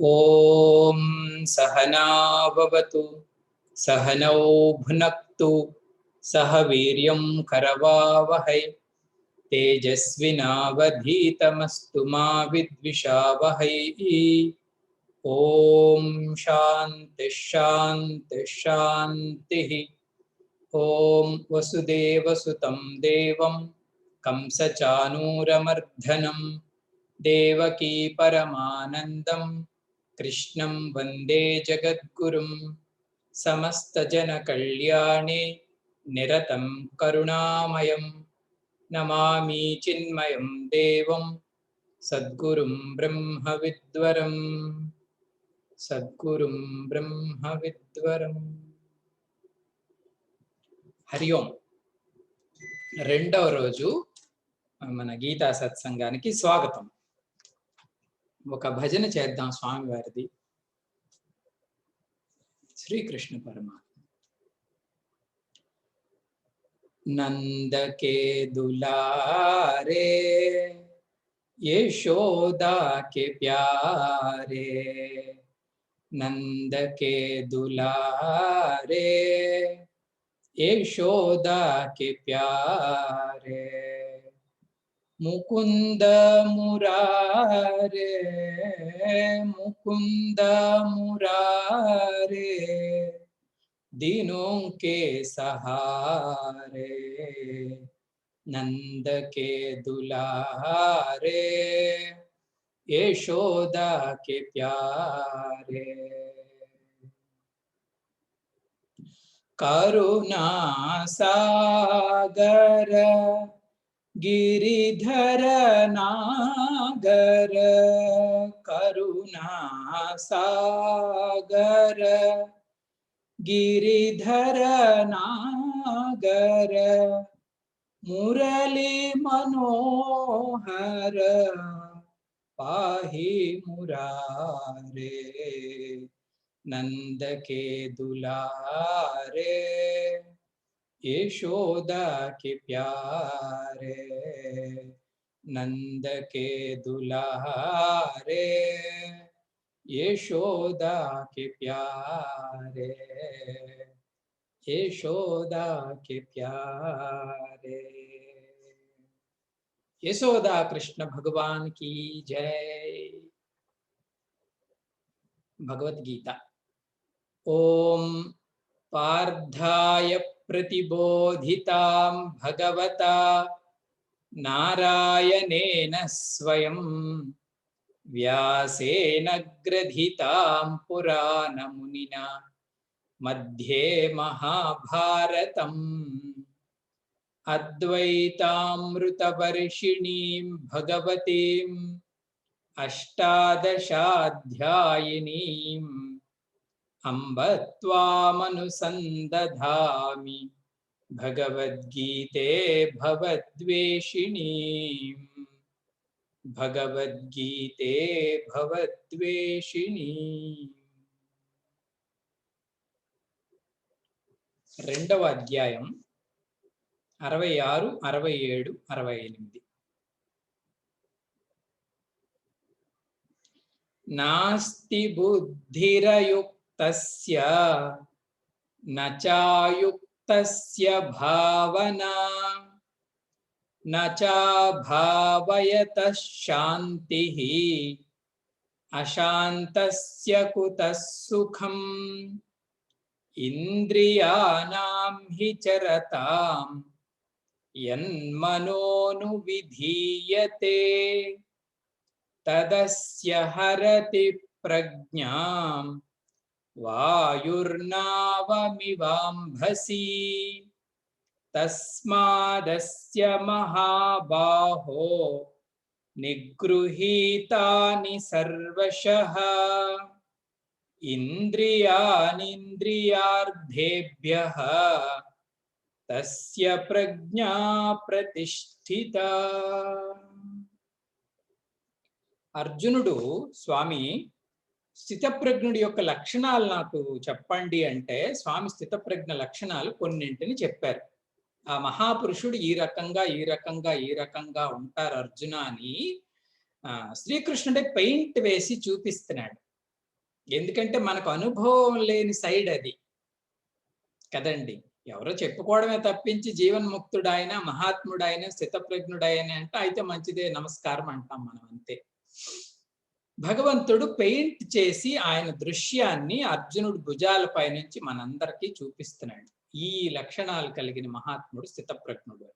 ओम सहना भवतु सहनौ भुनक्तु सह वीर्यं करवावहै तेजस्विनावधीतमस्तु मा विद्विषावहै। ओम शांति शांति शांति। ओम वसुदेवसुतं देवं कंसचानूरमर्दनं देवकी परमानन्दं कृष्णं वन्दे जगद्गुरुं समस्तजनकल्याणे निरतं करुणामयं नमामि चिन्मयं देवं सद्गुरुं ब्रह्मविद्वरम् सद्गुरुं ब्रह्मविद्वरम्। हरि ओम। రెండవ రోజు మన గీతా సత్సంగానికి స్వాగతం. ఒక భజన చేద్దాం స్వామి వారిది. శ్రీకృష్ణ పరమాత్మ. नंद के दुलारे यशोदा के प्यारे, नंद के दुलारे यशोदा के प्यारे, मुकुंद मुरारे मुकुंद मुरारे दिनों के सहारे, नंद के दुलारे यशोदा के प्यारे, करुणा सागर गिरिधर नागर, करुणा सागर गिरिधर नागर, मुरली मनोहर पाहि मुरारे, नंद के दुलारे यशोदा के प्यारे, नंद के दुलारे यशोदा के प्यारे, यशोदा के प्यारे। यशोदा कृष्ण भगवान की जय। भगवत गीता। ओम पार्थाय प्रतिबोधितां भगवता नारायणेन स्वयं व्यासेन ग्रथितां पुराणमुनिना मध्ये महाभारतम् अद्वैतामृतवर्षिणीं भगवतीम् अष्टादशाध्यायिनीम् अम्ब त्वामनुसन्दधामि भगवद्गीते भवद्वेषिणीम् भगवद्गीते भवद्वेषिणीम्। రెండవ అధ్యాయం 66, 67, 68. నాస్తి బుద్ధిరయుక్తస్య నచాయుక్తస్య భావనా నచా భావయతః శాంతిః అశాంతస్య కుతః సుఖం ఇంద్రియాణాం హి చరతాం యన్మనోనువిధీయతే తదస్య హరతి ప్రజ్ఞాం వాయుర్నావమివాంభసి తస్మాదస్య మహాబాహో నిగృహీతాని సర్వశః ఇంద్రియాణీంద్రియార్థేభ్యః తస్య ప్రజ్ఞా ప్రతిష్ఠిత. అర్జునుడు, స్వామి స్థితప్రజ్ఞుడి యొక్క లక్షణాలు నాకు చెప్పండి అంటే స్వామి స్థితప్రజ్ఞ లక్షణాలు కొన్నింటిని చెప్పారు. ఆ మహాపురుషుడు ఈ రకంగా ఈ రకంగా ఈ రకంగా ఉంటారు అర్జున అని శ్రీకృష్ణుడే పెయింట్ వేసి చూపిస్తున్నాడు. ఎందుకంటే మనకు అనుభవం లేని సైడ్ అది కదండి. ఎవరో చెప్పుకోవడమే తప్పించి జీవన్ముక్తుడాయన మహాత్ముడాయన స్థితప్రజ్ఞుడాయన అంటే అయితే మంచిదే నమస్కారం అంటాం మనం, అంతే. భగవంతుడు పెయింట్ చేసి ఆయన దృశ్యాన్ని అర్జునుడు భుజాలపై నుంచి మనందరికీ చూపిస్తున్నాడు. ఈ లక్షణాలు కలిగిన మహాత్ముడు స్థితప్రజ్ఞుడు.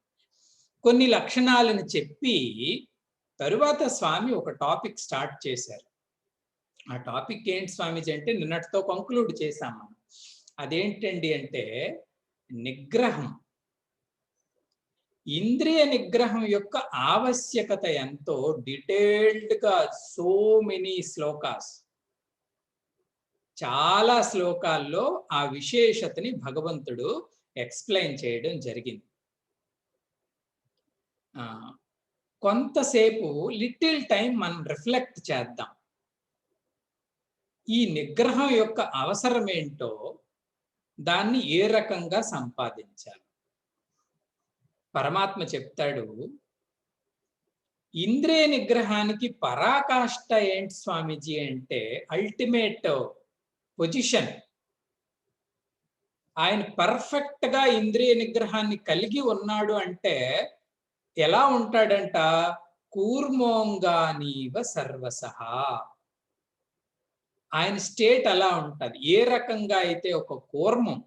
కొన్ని లక్షణాలను చెప్పి తరువాత స్వామి ఒక టాపిక్ స్టార్ట్ చేశారు. ఆ టాపిక్ ఏంటి స్వామిజీ అంటే నిన్నటితో కంక్లూడ్ చేశాం మనం. అదేంటండి అంటే నిగ్రహం. ఇంద్రియ నిగ్రహం యొక్క ఆవశ్యకత ఎంతో డీటెయిల్డ్ గా సో మెనీ శ్లోకాస్, చాలా శ్లోకాల్లో ఆ విశేషతని భగవంతుడు ఎక్స్ప్లెయిన్ చేయడం జరిగింది. కొంతసేపు లిటిల్ టైం మనం రిఫ్లెక్ట్ చేద్దాం. ఈ నిగ్రహం యొక్క అవసరం ఏంటో, దాన్ని ఏ రకంగా సంపాదించాలి. పరమాత్మ చెప్తాడు, ఇంద్రియ నిగ్రహానికి పరాకాష్ట ఏంటి స్వామీజీ అంటే అల్టిమేట్ పొజిషన్. ఆయన పర్ఫెక్ట్ గా ఇంద్రియ నిగ్రహాన్ని కలిగి ఉన్నాడు అంటే ఎలా ఉంటాడంట, కూర్మోంగానీవ సర్వసహ. ఆయన స్టేట్ అలా ఉంటది. ఏ రకంగా అయితే ఒక కూర్మం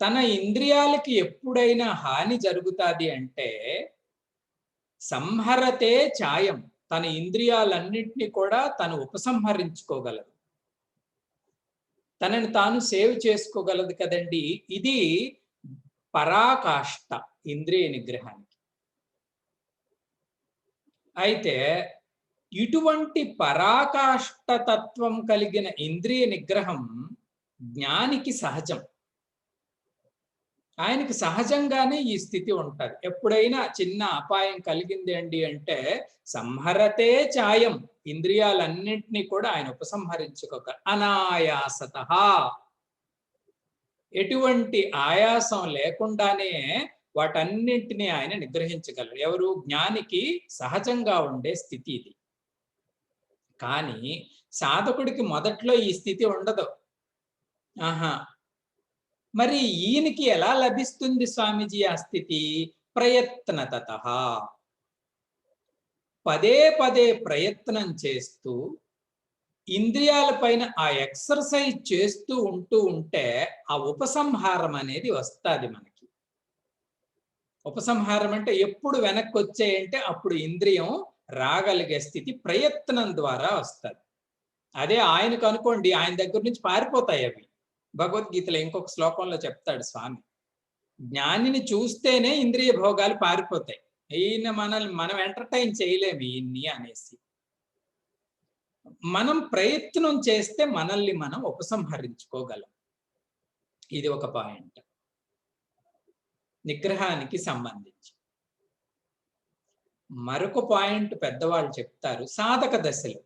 తన ఇంద్రియాలకి ఎప్పుడైనా హాని జరుగుతాది అంటే సంహరతే ఛాయం, తన ఇంద్రియాలన్నింటినీ కూడా తను ఉపసంహరించుకోగలదు, తనని తాను సేవ్ చేసుకోగలదు కదండి. ఇది పరాకాష్ట ఇంద్రియ నిగ్రహానికి. అయితే ఇటువంటి పరాకాష్ఠతత్వం కలిగిన ఇంద్రియ నిగ్రహం జ్ఞానికి సహజం. ఆయనకి సహజంగానే ఈ స్థితి ఉంటది. ఎప్పుడైనా చిన్న అపాయం కలిగింది అండి అంటే సంహరతే ఛాయం, ఇంద్రియాలన్నింటినీ కూడా ఆయన ఉపసంహరించుకోక అనాయాసత, ఎటువంటి ఆయాసం లేకుండానే వాటన్నింటినీ ఆయన నిగ్రహించగలరు. ఎవరు? జ్ఞానికి సహజంగా ఉండే స్థితి ఇది. కానీ సాధకుడికి మొదట్లో ఈ స్థితి ఉండదు. మరి ఈయనకి ఎలా లభిస్తుంది స్వామీజీ ఆ స్థితి? ప్రయత్నతః. పదే పదే ప్రయత్నం చేస్తూ ఇంద్రియాలపైన ఆ ఎక్సర్సైజ్ చేస్తూ ఉంటే ఆ ఉపసంహారం అనేది వస్తుంది మనకి. ఉపసంహారం అంటే ఎప్పుడు వెనక్కి వచ్చాయంటే అప్పుడు ఇంద్రియం రాగలిగే స్థితి ప్రయత్నం ద్వారా వస్తుంది. అదే ఆయనకు అనుకోండి, ఆయన దగ్గర నుంచి పారిపోతాయి అవి. భగవద్గీతలో ఇంకొక శ్లోకంలో చెప్తాడు స్వామి, జ్ఞానిని చూస్తేనే ఇంద్రియ భోగాలు పారిపోతాయి, ఈయన మనం ఎంటర్టైన్ చేయలేము ఈయన్ని అనేసి. మనం ప్రయత్నం చేస్తే మనల్ని మనం ఉపసంహరించుకోగలం. ఇది ఒక పాయింట్ నిగ్రహానికి సంబంధించి. మరొక పాయింట్ పెద్దవాళ్ళు చెప్తారు, సాధక దశలో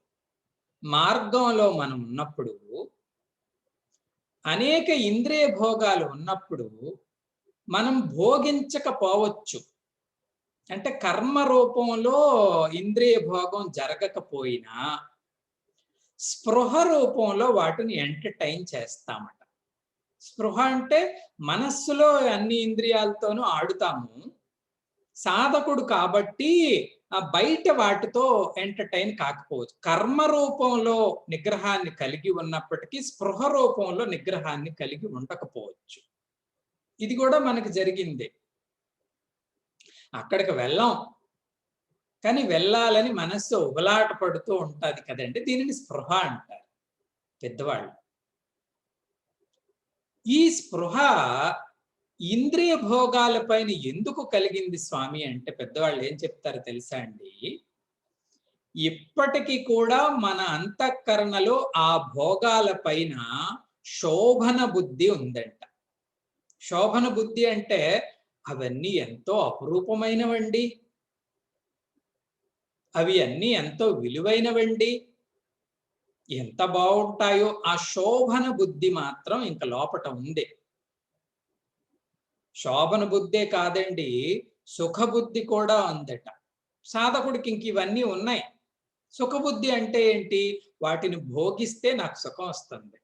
మార్గంలో మనం ఉన్నప్పుడు అనేక ఇంద్రియ భోగాలు ఉన్నప్పుడు మనం భోగించకపోవచ్చు. అంటే కర్మ రూపంలో ఇంద్రియ భోగం జరగకపోయినా స్పృహ రూపంలో వాటిని ఎంటర్టైన్ చేస్తామట. స్పృహ అంటే మనస్సులో అన్ని ఇంద్రియాలతోనూ ఆడుతాము. సాధకుడు కాబట్టి బయట వాటితో ఎంటర్టైన్ కాకపోవచ్చు. కర్మ రూపంలో నిగ్రహాన్ని కలిగి ఉన్నప్పటికీ స్పృహ రూపంలో నిగ్రహాన్ని కలిగి ఉండకపోవచ్చు. ఇది కూడా మనకు జరిగింది. అక్కడికి వెళ్ళాం కానీ వెళ్ళాలని మనస్సు ఉబలాట పడుతూ ఉంటుంది కదండి. దీనిని స్పృహ అంటారు పెద్దవాళ్ళు. ఈ స్పృహ ఇంద్రియ భోగాల పైన ఎందుకు కలిగింది స్వామి అంటే పెద్దవాళ్ళు ఏం చెప్తారో తెలుసా అండి? ఇప్పటికీ కూడా మన అంతఃకరణలో ఆ భోగాల పైన శోభన బుద్ధి ఉందంట. శోభన బుద్ధి అంటే అవన్నీ ఎంతో అపురూపమైనవండి, అవి అన్నీ ఎంతో విలువైనవండి, ఎంత బాగుంటాయో ఆ శోభన బుద్ధి మాత్రం ఇంక లోపట ఉంది. శోభన బుద్ధే కాదండి, సుఖబుద్ధి కూడా ఉందట. సాధకుడికి ఇంక ఇవన్నీ ఉన్నాయి. సుఖబుద్ధి అంటే ఏంటి? వాటిని భోగిస్తే నాకు సుఖం వస్తుంది,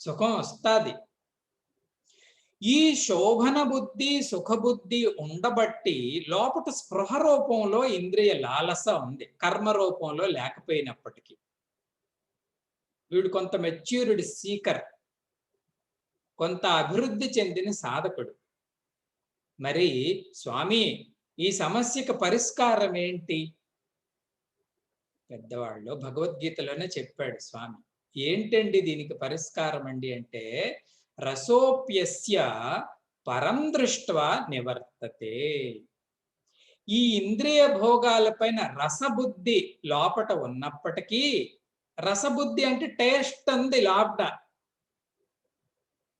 సుఖం వస్తాది. ఈ శోభన బుద్ధి సుఖబుద్ధి ఉండబట్టి లోపట స్పృహ రూపంలో ఇంద్రియ లాలస ఉంది, కర్మ రూపంలో లేకపోయినప్పటికీ. వీడు కొంత మెచ్యూర్డ్ సీకర్, కొంత అభివృద్ధి చెందిన సాధకుడు. మరి స్వామి ఈ సమస్యకు పరిష్కారం ఏంటి? పెద్దవాళ్ళు భగవద్గీతలోనే చెప్పాడు స్వామి. ఏంటండి దీనికి పరిష్కారం అండి అంటే, రసోప్యస్య పరం దృష్ట్వా నివర్తతే. ఈ ఇంద్రియ భోగాలపైన రసబుద్ధి లోపట ఉన్నప్పటికీ, రసబుద్ధి అంటే టేస్ట్ ఉంది లోపట,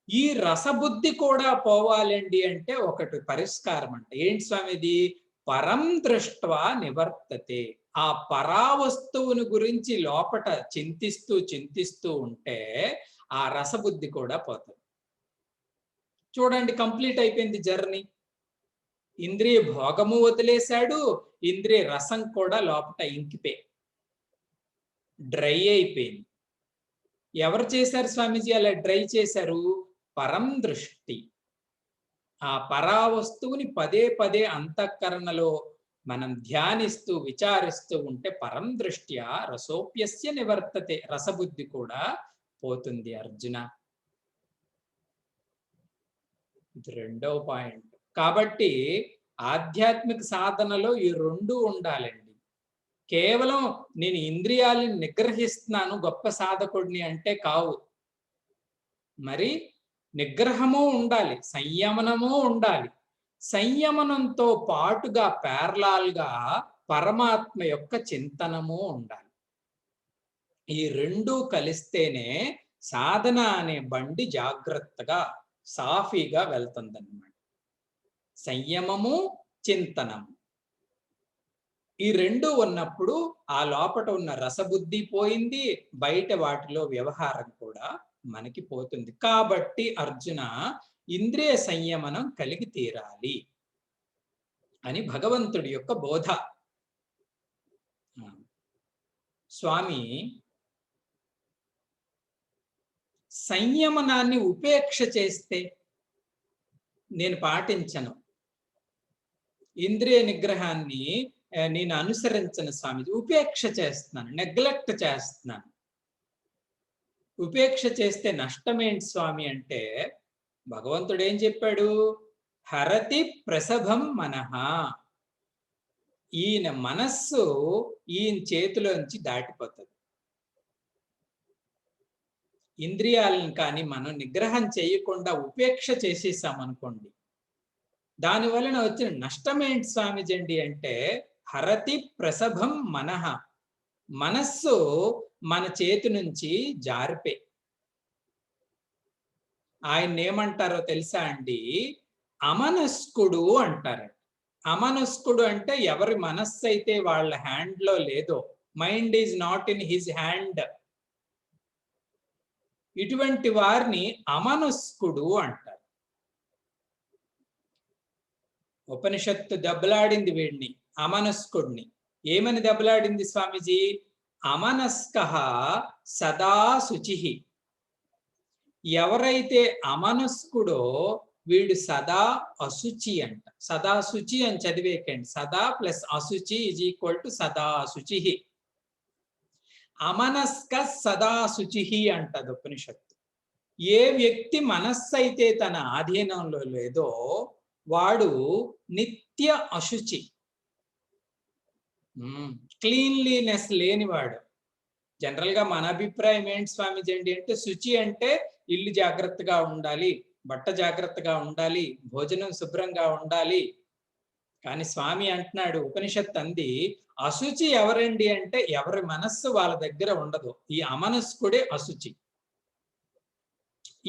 ఈ రసబుద్ధి కూడా పోవాలండి అంటే ఒకటి పరిష్కారం అంట. ఏంటి స్వామిది? పరం దృష్ట్వా నివర్తతే. ఆ పరావస్తువుని గురించి లోపట చింతిస్తూ చింతిస్తూ ఉంటే ఆ రసబుద్ధి కూడా పోతుంది. చూడండి, కంప్లీట్ అయిపోయింది జర్నీ. ఇంద్రియ భోగము వదిలేశాడు, ఇంద్రియ రసం కూడా లోపట ఇంకిపోయి డ్రై అయిపోయింది. ఎవరు చేశారు స్వామీజీ అలా డ్రై చేశారు? పరం దృష్టి. ఆ పరావస్తువుని పదే పదే అంతఃకరణలో మనం ధ్యానిస్తూ విచారిస్తూ ఉంటే పరం దృష్ట్యా రసోప్యస్య నివర్తతే, రసబుద్ధి కూడా పోతుంది అర్జున. ఇది రెండవ పాయింట్. కాబట్టి ఆధ్యాత్మిక సాధనలో ఈ రెండు ఉండాలండి. కేవలం నేను ఇంద్రియాలను నిగ్రహిస్తున్నాను గొప్ప సాధకుడిని అంటే కావు. మరి నిగ్రహము ఉండాలి, సంయమనము ఉండాలి. సంయమనంతో పాటుగా ప్యారలాల్గా పరమాత్మ యొక్క చింతనము ఉండాలి. ఈ రెండు కలిస్తేనే సాధన అనే బండి జాగ్రత్తగా సాఫీగా వెళ్తుందన్నమాట. సంయమము, చింతనము ఈ రెండు ఉన్నప్పుడు ఆ లోపట ఉన్న రసబుద్ధి పోయింది, బయట వాటిలో వ్యవహారం కూడా మనకి పోతుంది. కాబట్టి అర్జున ఇంద్రియ సంయమనం కలిగి తీరాలి అని భగవంతుడి యొక్క బోధ. స్వామి సంయమనాన్ని ఉపేక్ష చేస్తే నేను పాటించను, ఇంద్రియ నిగ్రహాన్ని నేను అనుసరించను స్వామి, ఉపేక్ష చేస్తున్నాను, నెగ్లెక్ట్ చేస్తున్నాను. ఉపేక్ష చేస్తే నష్టమేంటి స్వామి అంటే భగవంతుడు ఏం చెప్పాడు? హరతి ప్రసభం మనః. ఈయన మనస్సు ఈయన చేతిలోంచి దాటిపోతుంది. ఇంద్రియాలను కానీ మనం నిగ్రహం చేయకుండా ఉపేక్ష చేసేసామనుకోండి, దాని వలన వచ్చిన నష్టం ఏంటి స్వామిజండి అంటే హరతి ప్రసభం మనః. మనస్సు మన చేతి నుంచి జారిపే. ఆయన ఏమంటారో తెలుసా అండి? అమనస్కుడు అంటారు. అమనస్కుడు అంటే ఎవరి మనస్సు అయితే వాళ్ళ హ్యాండ్ లో లేదో, mind is not in his hand, ఇటువంటి వారిని అమనస్కుడు అంటారు. ఉపనిషత్తు దెబ్బలాడింది వీడిని, అమనస్కుడిని. ఏమని దెబ్బలాడింది స్వామీజీ? అమనస్కః సదా శుచిః. ఎవరైతే అమనస్కుడో వీడు సదా అశుచి అంట. సదా శుచి అని చదివేకండి. సదా ప్లస్ అశుచి ఈజ్ ఈక్వల్ టు సదా శుచిః. అమనస్క సదా శుచిః అంటది ఉపనిషత్తు. ఏ వ్యక్తి మనస్సు అయితే తన ఆధీనంలో లేదో వాడు నిత్య అశుచి, క్లీన్లీనెస్ లేనివాడు. జనరల్ గా మన అభిప్రాయం ఏంటి స్వామీజీ అంటే శుచి అంటే ఇల్లు జాగ్రత్తగా ఉండాలి, బట్ట జాగ్రత్తగా ఉండాలి, భోజనం శుభ్రంగా ఉండాలి. కానీ స్వామి అంటున్నాడు, ఉపనిషత్తు అంది, అశుచి ఎవరండి అంటే ఎవరి మనస్సు వాళ్ళ దగ్గర ఉండదు. ఈ అమనస్కుడే అశుచి.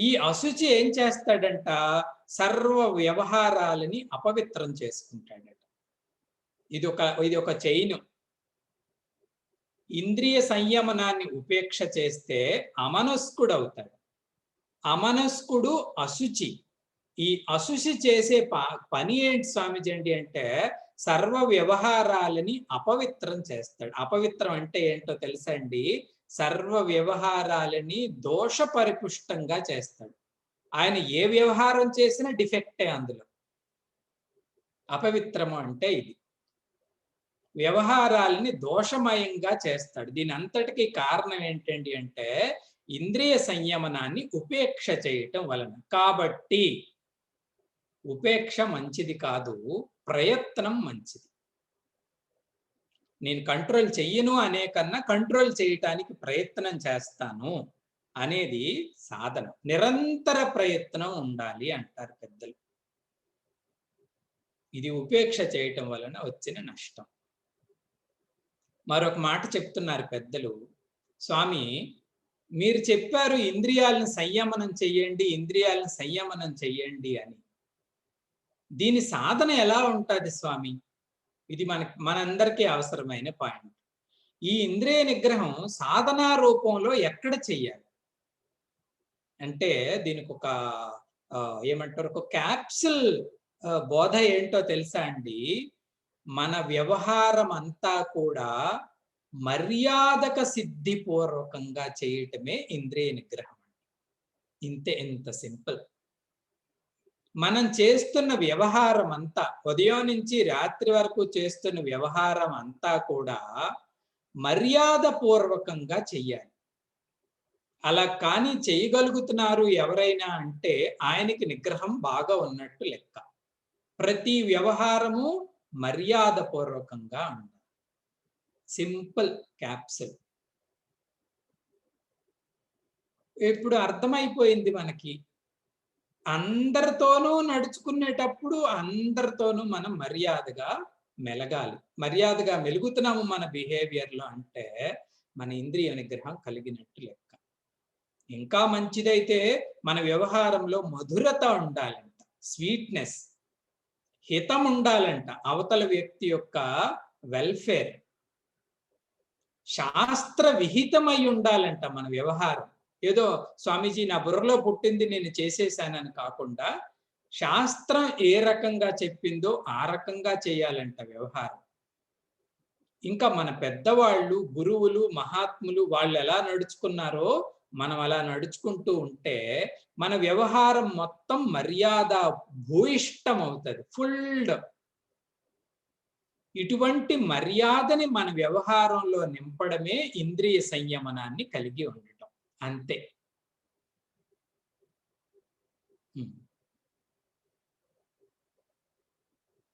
ఈ అశుచి ఏం చేస్తాడంట? సర్వ వ్యవహారాలని అపవిత్రం చేసుకుంటాడట. ఇది ఒక చైను. ఇంద్రియ సంయమనాన్ని ఉపేక్ష చేస్తే అమనస్కుడు అవుతాడు. అమనస్కుడు అశుచి. ఈ అశుచి చేసే పని ఏంటి స్వామిజీ అంటే సర్వ వ్యవహారాలని అపవిత్రం చేస్తాడు. అపవిత్రం అంటే ఏంటో తెలుసా అండి? సర్వ వ్యవహారాలని దోష పరిపుష్టంగా చేస్తాడు. ఆయన ఏ వ్యవహారం చేసినా డిఫెక్టే అందులో. అపవిత్రము అంటే ఇది. వ్యవహారాలని దోషమయంగా చేస్తాడు. దీని అంతటికీ కారణం ఏంటండి అంటే ఇంద్రియ సంయమనాన్ని ఉపేక్ష చేయటం వలన. కాబట్టి ఉపేక్ష మంచిది కాదు, ప్రయత్నం మంచిది. నేను కంట్రోల్ చెయ్యను అనే కన్నా కంట్రోల్ చేయటానికి ప్రయత్నం చేస్తాను అనేది సాధన. నిరంతర ప్రయత్నం ఉండాలి అంటారు పెద్దలు. ఇది ఉపేక్ష చేయటం వలన వచ్చిన నష్టం. మరొక మాట చెప్తున్నారు పెద్దలు, స్వామి మీరు చెప్పారు ఇంద్రియాలను సంయమనం చెయ్యండి, ఇంద్రియాలను సంయమనం చెయ్యండి అని. దీని సాధన ఎలా ఉంటుంది స్వామి? ఇది మనందరికీ అవసరమైన పాయింట్. ఈ ఇంద్రియ నిగ్రహం సాధనా రూపంలో ఎక్కడ చెయ్యాలి అంటే దీనికి ఒక ఏమంటారు, ఒక క్యాప్సుల్ బోధ ఏంటో తెలుసా అండి? మన వ్యవహారం అంతా కూడా మర్యాదక సిద్ధిపూర్వకంగా చేయటమే ఇంద్రియ నిగ్రహం. ఎంత సింపుల్. మనం చేస్తున్న వ్యవహారం అంతా, ఉదయం నుంచి రాత్రి వరకు చేస్తున్న వ్యవహారం అంతా కూడా మర్యాద పూర్వకంగా చెయ్యాలి. అలా కానీ చేయగలుగుతున్నారు ఎవరైనా అంటే ఆయనకి నిగ్రహం బాగా ఉన్నట్టు లెక్క. ప్రతి వ్యవహారము మర్యాద పూర్వకంగా ఉండాలి. Simple capsule. ఇప్పుడు అర్థమైపోయింది మనకి. అందరితోనూ నడుచుకునేటప్పుడు అందరితోనూ మనం మర్యాదగా మెలగాలి. మర్యాదగా మెలుగుతున్నాము మన బిహేవియర్లో అంటే మన ఇంద్రియ నిగ్రహం కలిగినట్టు లెక్క. ఇంకా మంచిదైతే మన వ్యవహారంలో మధురత ఉండాలంట, స్వీట్నెస్, హితం ఉండాలంట, అవతల వ్యక్తి యొక్క వెల్ఫేర్, శాస్త్ర విహితమై ఉండాలంట మన వ్యవహారం. ఏదో స్వామీజీ నా బుర్రలో పుట్టింది నేను చేసేసానని కాకుండా శాస్త్రం ఏ రకంగా చెప్పిందో ఆ రకంగా చేయాలంట వ్యవహారం. ఇంకా మన పెద్దవాళ్ళు, గురువులు, మహాత్ములు వాళ్ళు ఎలా నడుచుకున్నారో మనం అలా నడుచుకుంటూ ఉంటే మన వ్యవహారం మొత్తం మర్యాద భూయిష్టం అవుతుంది, ఫుల్డ్. ఇటువంటి మర్యాదని మన వ్యవహారంలో నింపడమే ఇంద్రియ సంయమనాన్ని కలిగి ఉండటం. అంతే.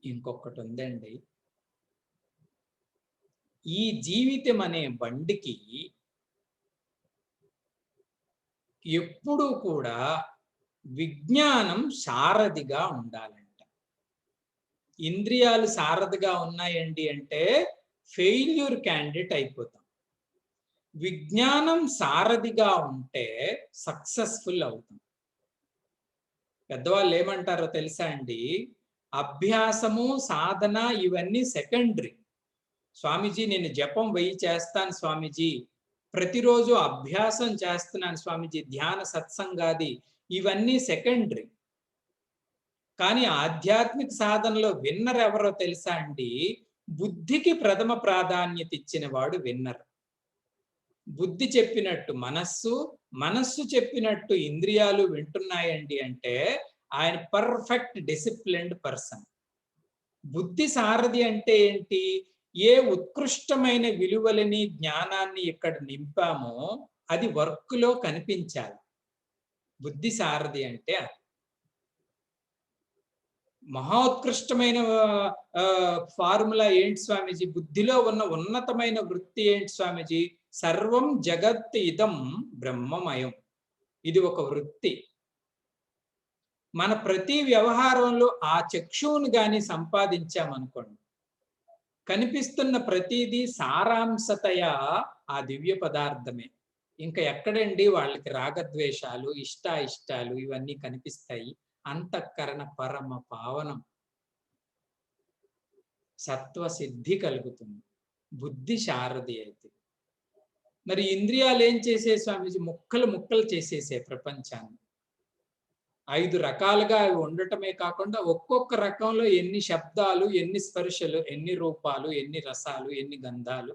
ఇంకొకటి ఉందండి. ఈ జీవితం అనే బండికి ఎప్పుడూ కూడా విజ్ఞానం సారథిగా ఉండాలంట. ఇంద్రియాలు సారథిగా ఉన్నాయండి అంటే ఫెయిల్యూర్ క్యాండిడేట్ అయిపోతాం. విజ్ఞానం సారథిగా ఉంటే సక్సెస్ఫుల్ అవుతాం. పెద్దవాళ్ళు ఏమంటారో తెలుసా అండి? అభ్యాసము, సాధన ఇవన్నీ సెకండరీ. స్వామీజీ నేను జపం 1000 చేస్తాను స్వామీజీ, ప్రతిరోజు అభ్యాసం చేస్తున్నాను స్వామీజీ, ధ్యాన సత్సంగాది ఇవన్నీ సెకండరీ. కానీ ఆధ్యాత్మిక సాధనలో విన్నర్ ఎవరో తెలుసా అండి? బుద్ధికి ప్రథమ ప్రాధాన్యత ఇచ్చిన వాడు విన్నర్. బుద్ధి చెప్పినట్టు మనస్సు, మనస్సు చెప్పినట్టు ఇంద్రియాలు వింటున్నాయండి అంటే ఆయన పర్ఫెక్ట్ డిసిప్లిన్డ్ పర్సన్. బుద్ధి సారథి అంటే ఏంటి? ఏ ఉత్కృష్టమైన విలువలని, జ్ఞానాన్ని ఇక్కడ నింపామో అది వర్క్లో కనిపించాలి. బుద్ధి సారథి అంటే మహోత్కృష్టమైన ఫార్ములా ఏంటి స్వామీజీ? బుద్ధిలో ఉన్న ఉన్నతమైన వృత్తి ఏంటి స్వామీజీ? సర్వం జగత్ ఇదం బ్రహ్మమయం. ఇది ఒక వృత్తి. మన ప్రతి వ్యవహారంలో ఆ చక్షువును గాని సంపాదించామనుకోండి, కనిపిస్తున్న ప్రతిదీ సారాంశతయా ఆ దివ్య పదార్థమే. ఇంకా ఎక్కడండి వాళ్ళకి రాగద్వేషాలు, ఇష్టాయిష్టాలు ఇవన్నీ కనిపిస్తాయి. అంతఃకరణ పరమ పావనం, సత్వ సిద్ధి కలుగుతుంది. బుద్ధి శారది అయితే. మరి ఇంద్రియాలు ఏం చేసే స్వామీజీ? ముక్కలు ముక్కలు చేసేసే ప్రపంచాన్ని. 5 రకాలుగా అవి ఉండటమే కాకుండా ఒక్కొక్క రకంలో ఎన్ని శబ్దాలు, ఎన్ని స్పర్శలు, ఎన్ని రూపాలు, ఎన్ని రసాలు, ఎన్ని గంధాలు,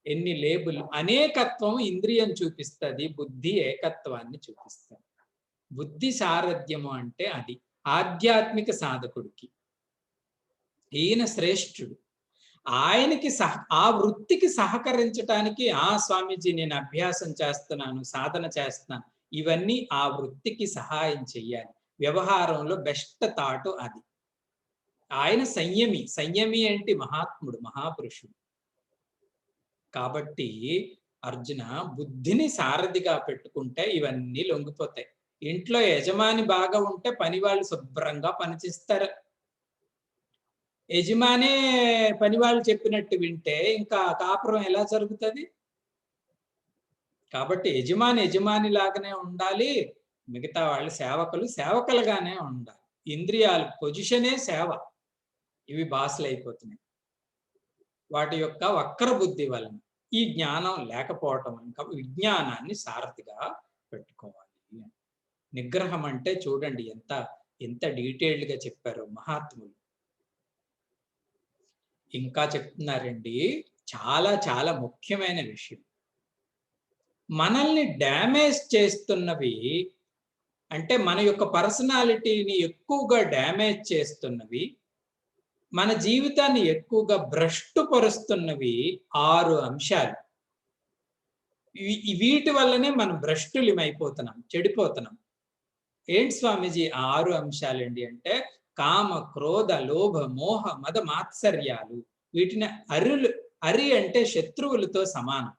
ఎన్ని లేబులు, అనేకత్వం ఇంద్రియం చూపిస్తుంది, బుద్ధి ఏకత్వాన్ని చూపిస్తుంది. బుద్ధి సారథ్యము అంటే అది ఆధ్యాత్మిక సాధకుడికి. ఈయన శ్రేష్ఠుడు. ఆయనకి ఆ వృత్తికి సహకరించటానికి స్వామీజీ నేను అభ్యాసం చేస్తున్నాను, సాధన చేస్తున్నాను, ఇవన్నీ ఆ వృత్తికి సహాయం చెయ్యాలి. వ్యవహారంలో బెస్ట్ థాట్ అది. ఆయన సంయమి. సంయమి అంటే మహాత్ముడు, మహాపురుషుడు. కాబట్టి అర్జున, బుద్ధిని సారథిగా పెట్టుకుంటే ఇవన్నీ లొంగిపోతాయి. ఇంట్లో యజమాని బాగా ఉంటే పని వాళ్ళు శుభ్రంగా పనిచేస్తారు. యజమానే పని వాళ్ళు చెప్పినట్టు వింటే ఇంకా కాపురం ఎలా జరుగుతుంది? కాబట్టి యజమాని లాగానే ఉండాలి, మిగతా వాళ్ళు సేవకులు సేవకులుగానే ఉండాలి. ఇంద్రియాలు పొజిషనే సేవ. ఇవి బాసులు అయిపోతున్నాయి వాటి యొక్క వక్ర బుద్ధి వలన. ఈ జ్ఞానం లేకపోవటం, ఇంకా విజ్ఞానాన్ని సారథిగా పెట్టుకోవాలి. నిగ్రహం అంటే చూడండి ఎంత డీటెయిల్డ్ గా చెప్పారో మహాత్ములు. ఇంకా చెప్తున్నారండి, చాలా చాలా ముఖ్యమైన విషయం. మనల్ని డ్యామేజ్ చేస్తున్నవి, అంటే మన యొక్క పర్సనాలిటీని ఎక్కువగా డ్యామేజ్ చేస్తున్నవి, మన జీవితాన్ని ఎక్కువగా భ్రష్టుపరుస్తున్నవి 6 అంశాలు. వీటి వల్లనే మనం భ్రష్టులమైపోతున్నాం, చెడిపోతున్నాం. ఏంటి స్వామీజీ 6 అంశాలండి అంటే? కామ, క్రోధ, లోభ, మోహ, మద, మాత్సర్యాలు. వీటిని అరి అంటే శత్రువులతో సమానం.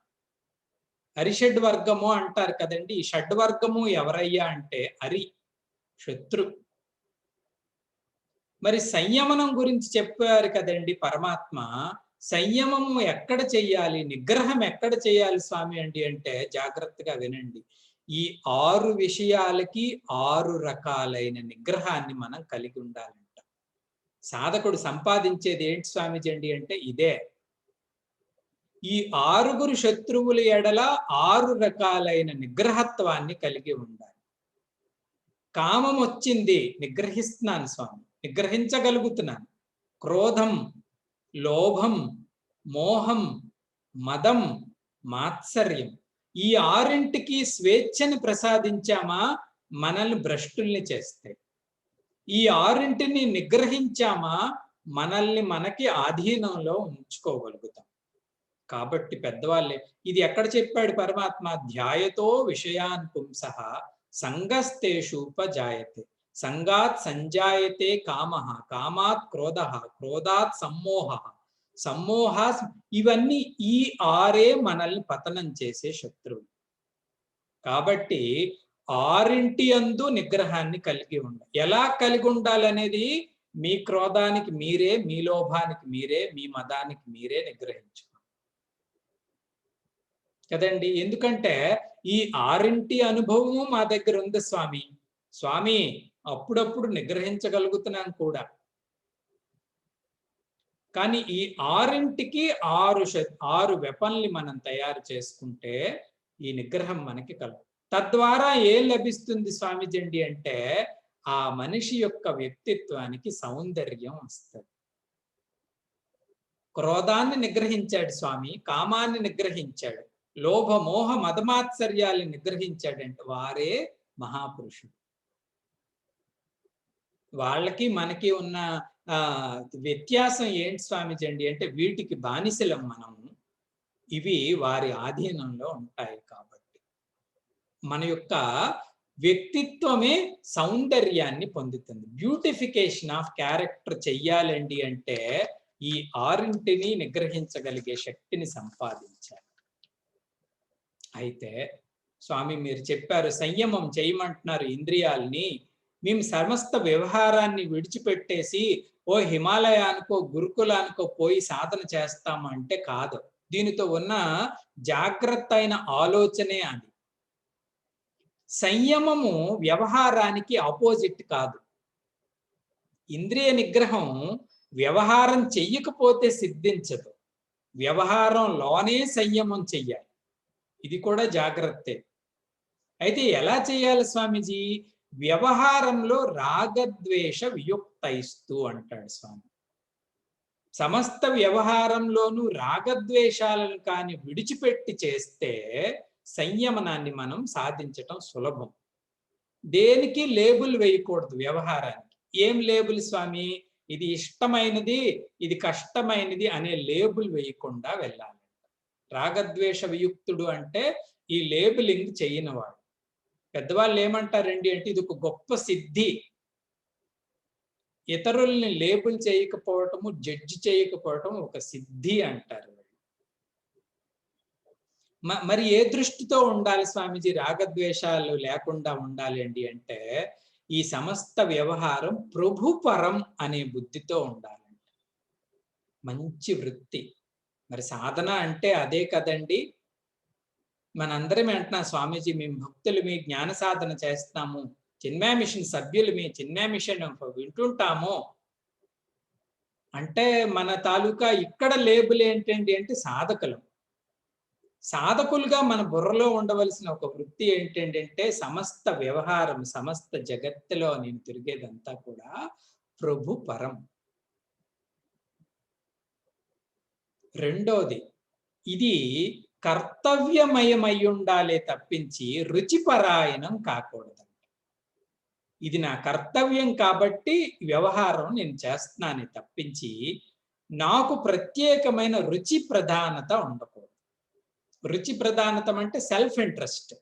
అరిషడ్వర్గము అంటారు కదండి. ఈ షడ్వర్గము ఎవరయ్యా అంటే శత్రు. మరి సంయమనం గురించి చెప్పారు కదండి పరమాత్మ. సంయమము ఎక్కడ చెయ్యాలి, నిగ్రహం ఎక్కడ చేయాలి స్వామి అంటే జాగ్రత్తగా వినండి. ఈ 6 విషయాలకి 6 రకాలైన నిగ్రహాన్ని మనం కలిగి ఉండాలంట. సాధకుడు సంపాదించేది ఏంటి స్వామిజీ అంటే ఇదే. ఈ 6 శత్రువుల ఎడల 6 రకాలైన నిగ్రహత్వాన్ని కలిగి ఉండాలి. కామం వచ్చింది, నిగ్రహిస్తున్నాను స్వామి, నిగ్రహించగలుగుతున్నాను. క్రోధం, లోభం, మోహం, మదం, మాత్సర్యం, ఈ 6ంటికి స్వేచ్ఛని ప్రసాదించామా మనల్ని భ్రష్టుల్ని చేస్తాయి. ఈ 6ంటిని నిగ్రహించామా మనల్ని మనకి ఆధీనంలో ఉంచుకోగలుగుతాం. కాబట్టి పెద్దవాళ్ళే ఇది ఎక్కడ చెప్పాడు పరమాత్మ? ధ్యాయతో విషయాన్ పుంసః సంగస్తేషూపజాయతే, సంగాత్ సంజాయతే కామః, కామాత్ క్రోధః, క్రోధాత్ సమ్మోహః, ఇవన్నీ ఈ 6 మనల్ని పతనం చేసే శత్రువులు. కాబట్టి 6ంటి యందు నిగ్రహాన్ని కలిగి ఉండాలి. ఎలా కలిగి ఉండాలనేది మీ క్రోధానికి మీరే, మీ లోభానికి మీరే, మీ మదానికి మీరే నిగ్రహించు కదండి. ఎందుకంటే ఈ 6ంటి అనుభవము మా దగ్గర ఉంది స్వామి. అప్పుడప్పుడు నిగ్రహించగలుగుతున్నాం కూడా. కానీ ఈ 6ంటికి 6 వెపన్లు మనం తయారు చేసుకుంటే ఈ నిగ్రహం మనకి తద్వారా ఏం లభిస్తుంది స్వామిజీ అంటే ఆ మనిషి యొక్క వ్యక్తిత్వానికి సౌందర్యం వస్తుంది. క్రోధాన్ని నిగ్రహించాడు స్వామి, కామాన్ని నిగ్రహించాడు, లోభ మోహ మదమాత్సర్యాలను నిగ్రహించాడంటే వారే మహాపురుషుడు. వాళ్ళకి మనకి ఉన్న వ్యత్యాసం ఏంటి స్వామిజీ అంటే వీటికి బానిసలం మనము, ఇవి వారి ఆధీనంలో ఉంటాయి. కాబట్టి మన యొక్క వ్యక్తిత్వమే సౌందర్యాన్ని పొందుతుంది. బ్యూటిఫికేషన్ ఆఫ్ క్యారెక్టర్ చెయ్యాలండి అంటే ఈ 6ంటిని నిగ్రహించగలిగే శక్తిని సంపాదించాలి. అయితే స్వామి మీరు చెప్పారు సంయమం చేయమంటున్నారు ఇంద్రియాల్ని. మేము సమస్త వ్యవహారాన్ని విడిచిపెట్టేసి ఓ హిమాలయానికో గురుకులానికో పోయి సాధన చేస్తాము అంటే కాదు. దీనితో ఉన్న జాగ్రత్త అయిన ఆలోచనే అది. సంయమము వ్యవహారానికి ఆపోజిట్ కాదు. ఇంద్రియ నిగ్రహం వ్యవహారం చెయ్యకపోతే సిద్ధించదు. వ్యవహారంలోనే సంయమం చెయ్యాలి. ఇది కూడా జాగ్రత్తే. అయితే ఎలా చేయాలి స్వామీజీ? వ్యవహారంలో రాగద్వేష వియుక్తైస్తూ అంటాడు స్వామి. సమస్త వ్యవహారంలోనూ రాగద్వేషాలను కానీ విడిచిపెట్టి చేస్తే సంయమనాన్ని మనం సాధించటం సులభం. దేనికి లేబుల్ వేయకూడదు వ్యవహారానికి. ఏం లేబుల్ స్వామి? ఇది ఇష్టమైనది, ఇది కష్టమైనది అనే లేబుల్ వేయకుండా వెళ్ళాలి. రాగద్వేష వియుక్తుడు అంటే ఈ లేబులింగ్ చేయనివాడు. పెద్దవాళ్ళు ఏమంటారండి అంటే ఇది ఒక గొప్ప సిద్ధి. ఇతరుల్ని లేబుల్ చేయకపోవటము, జడ్జి చేయకపోవటం ఒక సిద్ధి అంటారు. మరి ఏ దృష్టితో ఉండాలి స్వామీజీ రాగద్వేషాలు లేకుండా ఉండాలి అండి అంటే ఈ సమస్త వ్యవహారం ప్రభుపరం అనే బుద్ధితో ఉండాలంట. మంచి వృత్తి. మరి సాధన అంటే అదే కదండి. మనందరం అంటున్నాం స్వామీజీ మేము భక్తులు మీ జ్ఞాన సాధన చేస్తాము, చిన్మయ మిషన్ సభ్యులు మీ చిన్మయ మిషన్ వింటుంటాము అంటే మన తాలూకా ఇక్కడ లేబుల్ ఏంటండి అంటే సాధకులు. సాధకులుగా మన బుర్రలో ఉండవలసిన ఒక వృత్తి ఏంటంటే సమస్త వ్యవహారం, సమస్త జగత్తులో నేను తిరిగేదంతా కూడా ప్రభు పరం. రెండోది, ఇది కర్తవ్యమయమై ఉండాలే తప్పించి రుచిపరాయణం కాకూడదు. ఇది నా కర్తవ్యం కాబట్టి వ్యవహారం నేను చేస్తున్నానే తప్పించి నాకు ప్రత్యేకమైన రుచి ప్రధానత ఉండకూడదు. రుచి ప్రధానతం అంటే సెల్ఫ్ ఇంట్రెస్ట్.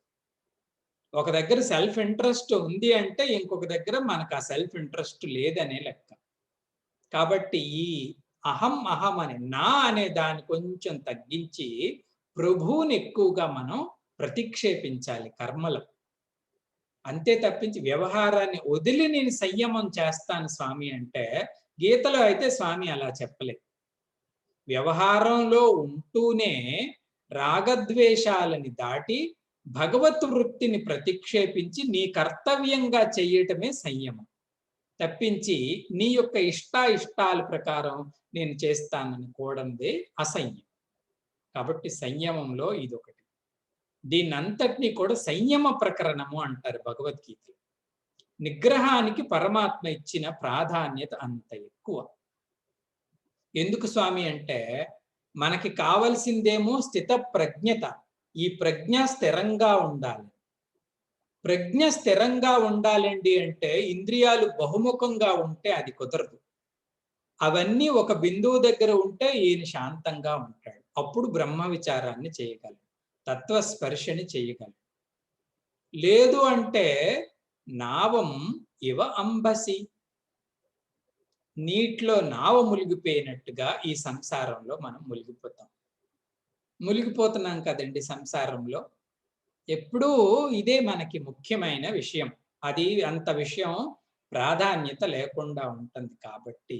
ఒక దగ్గర సెల్ఫ్ ఇంట్రెస్ట్ ఉంది అంటే ఇంకొక దగ్గర మనకు ఆ సెల్ఫ్ ఇంట్రెస్ట్ లేదనే లెక్క. కాబట్టి ఈ అహం అహం అనే నా అనే దాన్ని కొంచెం తగ్గించి ప్రభువుని ఎక్కువగా మనం ప్రతిక్షేపించాలి కర్మలో. అంతే తప్పించి వ్యవహారాన్ని వదిలి నేను సంయమం చేస్తాను స్వామి అంటే గీతలో అయితే స్వామి అలా చెప్పలేదు. వ్యవహారంలో ఉంటూనే రాగద్వేషాలని దాటి భగవత్ వృత్తిని ప్రతిక్షేపించి నీ కర్తవ్యంగా చెయ్యటమే సంయమం తప్పించి నీ యొక్క ఇష్టాల ప్రకారం నేను చేస్తానని కూడందే అసంయమం. కాబట్టి సంయమంలో ఇదొకటి. దీన్నంతటినీ కూడా సంయమ ప్రకరణము అంటారు భగవద్గీతలో. నిగ్రహానికి పరమాత్మ ఇచ్చిన ప్రాధాన్యత అంత ఎక్కువ. ఎందుకు స్వామి అంటే మనకి కావలసిందేమో స్థిత ప్రజ్ఞత. ఈ ప్రజ్ఞ స్థిరంగా ఉండాలి. ప్రజ్ఞ స్థిరంగా ఉండాలండి అంటే ఇంద్రియాలు బహుముఖంగా ఉంటే అది కుదరదు. అవన్నీ ఒక బిందువు దగ్గర ఉంటే ఈయన శాంతంగా ఉంటాడు. అప్పుడు బ్రహ్మ విచారాన్ని చేయగలడు, తత్వస్పర్శని చేయగలడు. లేదు అంటే నావం ఇవ అంబసి, నీటిలో నావ మునిగిపోయినట్టుగా ఈ సంసారంలో మనం మునిగిపోతున్నాం కదండి సంసారంలో. ఎప్పుడూ ఇదే మనకి ముఖ్యమైన విషయం. అది అంత విషయం ప్రాధాన్యత లేకుండా ఉంటుంది. కాబట్టి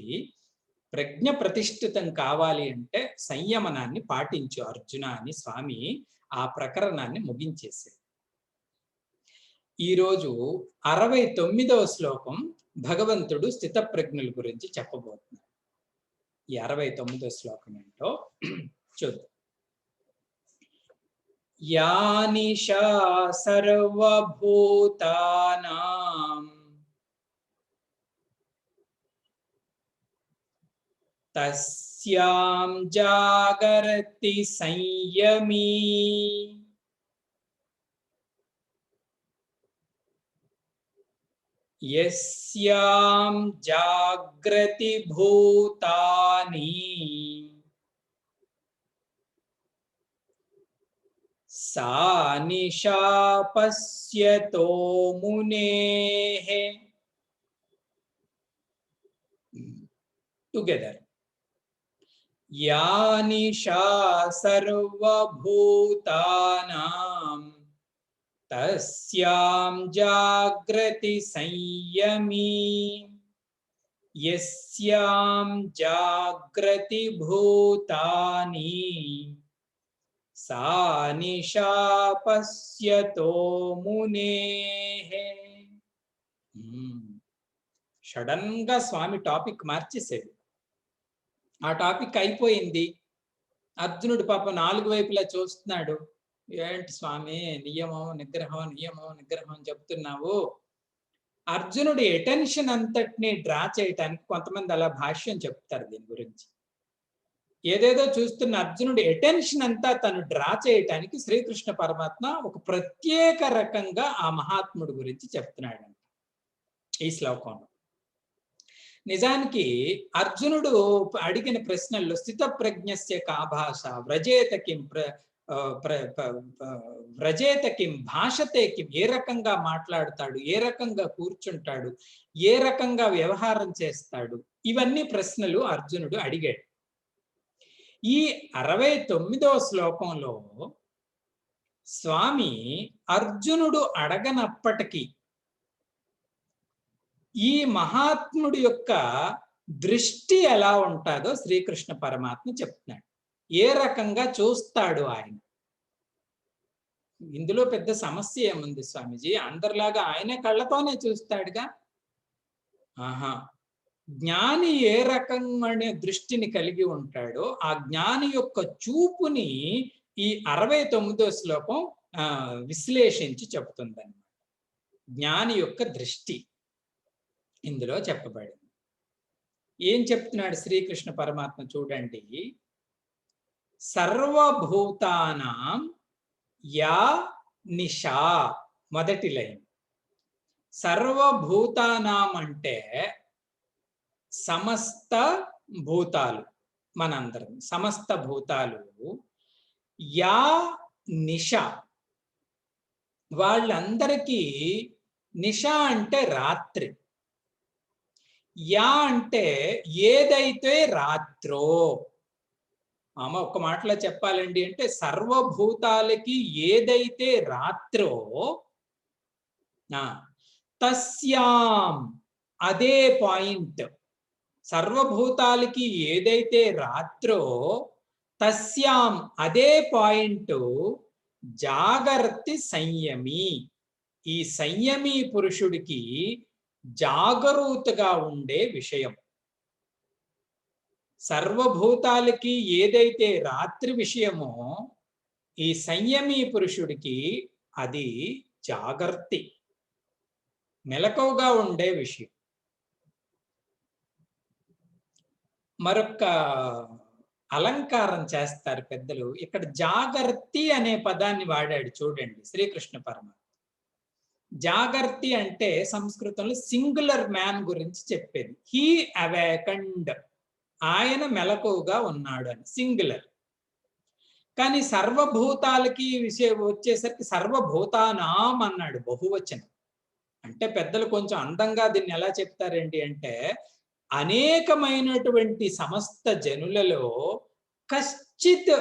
ప్రజ్ఞ ప్రతిష్ఠితం కావాలి అంటే సంయమనాన్ని పాటించు అర్జున అని స్వామి ఆ ప్రకరణాన్ని ముగించేశారు. ఈరోజు 69వ శ్లోకం భగవంతుడు స్థితప్రజ్ఞుల గురించి చెప్పబోతున్నారు. ఈ 69వ శ్లోకం ఏంటో చూద్దాం. యానిషా సర్వభూతానాం తస్యాం జాగరతి సంయమీ యస్యాం జాగ్రతి భూతాని సా నిశా పశ్యతో మునేః. టుగెదర్. యా నిశా సర్వభూతానాం తస్యాం జాగ్రతి సంయమీ యస్యాం జాగ్రతి భూతాని సా నిశా పశ్యతో మునేః. సడన్ గా స్వామి టాపిక్ మార్చేసాడు. ఆ టాపిక్ అయిపోయింది. అర్జునుడు పాప 4 వైపులా చూస్తున్నాడు. ఏంటి స్వామి నియమం నిగ్రహం నియమం నిగ్రహం చెప్తున్నావు? అర్జునుడి అటెన్షన్ అంతటిని డ్రా చేయటానికి కొంతమంది అలా భాష్యం చెప్తారు దీని గురించి. ఏదేదో చూస్తున్న అర్జునుడి అటెన్షన్ అంతా తను డ్రా చేయటానికి శ్రీకృష్ణ పరమాత్మ ఒక ప్రత్యేక రకంగా ఆ మహాత్ముడి గురించి చెప్తున్నాడు ఈ శ్లోకంలో. నిజానికి అర్జునుడు అడిగిన ప్రశ్నల్లో స్థిత ప్రజ్ఞస్య కా భాష వ్రజేత కిం వ్రజేత కిం భాషతే కిం, ఏ రకంగా మాట్లాడుతాడు, ఏ రకంగా కూర్చుంటాడు, ఏ రకంగా వ్యవహారం చేస్తాడు, ఇవన్నీ ప్రశ్నలు అర్జునుడు అడిగాడు. ఈ 69వ శ్లోకంలో స్వామి అర్జునుడు అడగనప్పటికీ ఈ మహాత్ముడి యొక్క దృష్టి ఎలా ఉంటుందో శ్రీకృష్ణ పరమాత్మ చెప్తున్నాడు. ఏ రకంగా చూస్తాడు ఆయన. ఇందులో పెద్ద సమస్య ఏముంది స్వామిజీ? అందరిలాగా ఆయన కళ్ళతోనే చూస్తాడుగా. ఆహా, జ్ఞాని ఏ రకమైన దృష్టిని కలిగి ఉంటాడో ఆ జ్ఞాని యొక్క చూపుని ఈ 69వ శ్లోకం విశ్లేషించి చెప్తుందన్నమాట. జ్ఞాని యొక్క దృష్టి ఇందులో చెప్పబడింది. ఏం చెప్తున్నాడు శ్రీకృష్ణ పరమాత్మ చూడండి. సర్వభూతానాం యా నిశా, మొదటి లైన్. సర్వభూతానాం అంటే సమస్త భూతాలు, మనందరం సమస్త భూతాలు. యా నిశ, వాళ్ళందరికీ నిశ అంటే రాత్రి. యా అంటే ఏదైతే రాత్రో. ఒక్క మాటలో చెప్పాలండి అంటే సర్వభూతాలకి ఏదైతే రాత్రో తస్యాం, అదే పాయింట్. సర్వభూతాలకి ఏదైతే రాత్రో తస్యాం, అదే పాయింట్ జాగర్తి సంయమి. ఈ సంయమీ పురుషుడికి జాగరూకతగా ఉండే విషయం. సర్వభూతాలకి ఏదైతే రాత్రి విషయమో ఈ సంయమీ పురుషుడికి అది జాగర్తి, మెలకువగా ఉండే విషయం. మరొక అలంకారం చేస్తారు పెద్దలు. ఇక్కడ జాగర్తి అనే పదాన్ని వాడాడు చూడండి శ్రీకృష్ణ పరమాత్మ. జాగర్తి అంటే సంస్కృతంలో సింగులర్ మ్యాన్ గురించి చెప్పేది. హీ అవేకండ్, ఆయన మెలకువగా ఉన్నాడు అని, సింగులర్. కానీ సర్వభూతాలకి విషయం వచ్చేసరికి సర్వభూతానాం అన్నాడు, బహువచనం. అంటే పెద్దలు కొంచెం అందంగా దీన్ని ఎలా చెప్తారండి అంటే అనేకమైనటువంటి సమస్త జనులలో కశ్చిత్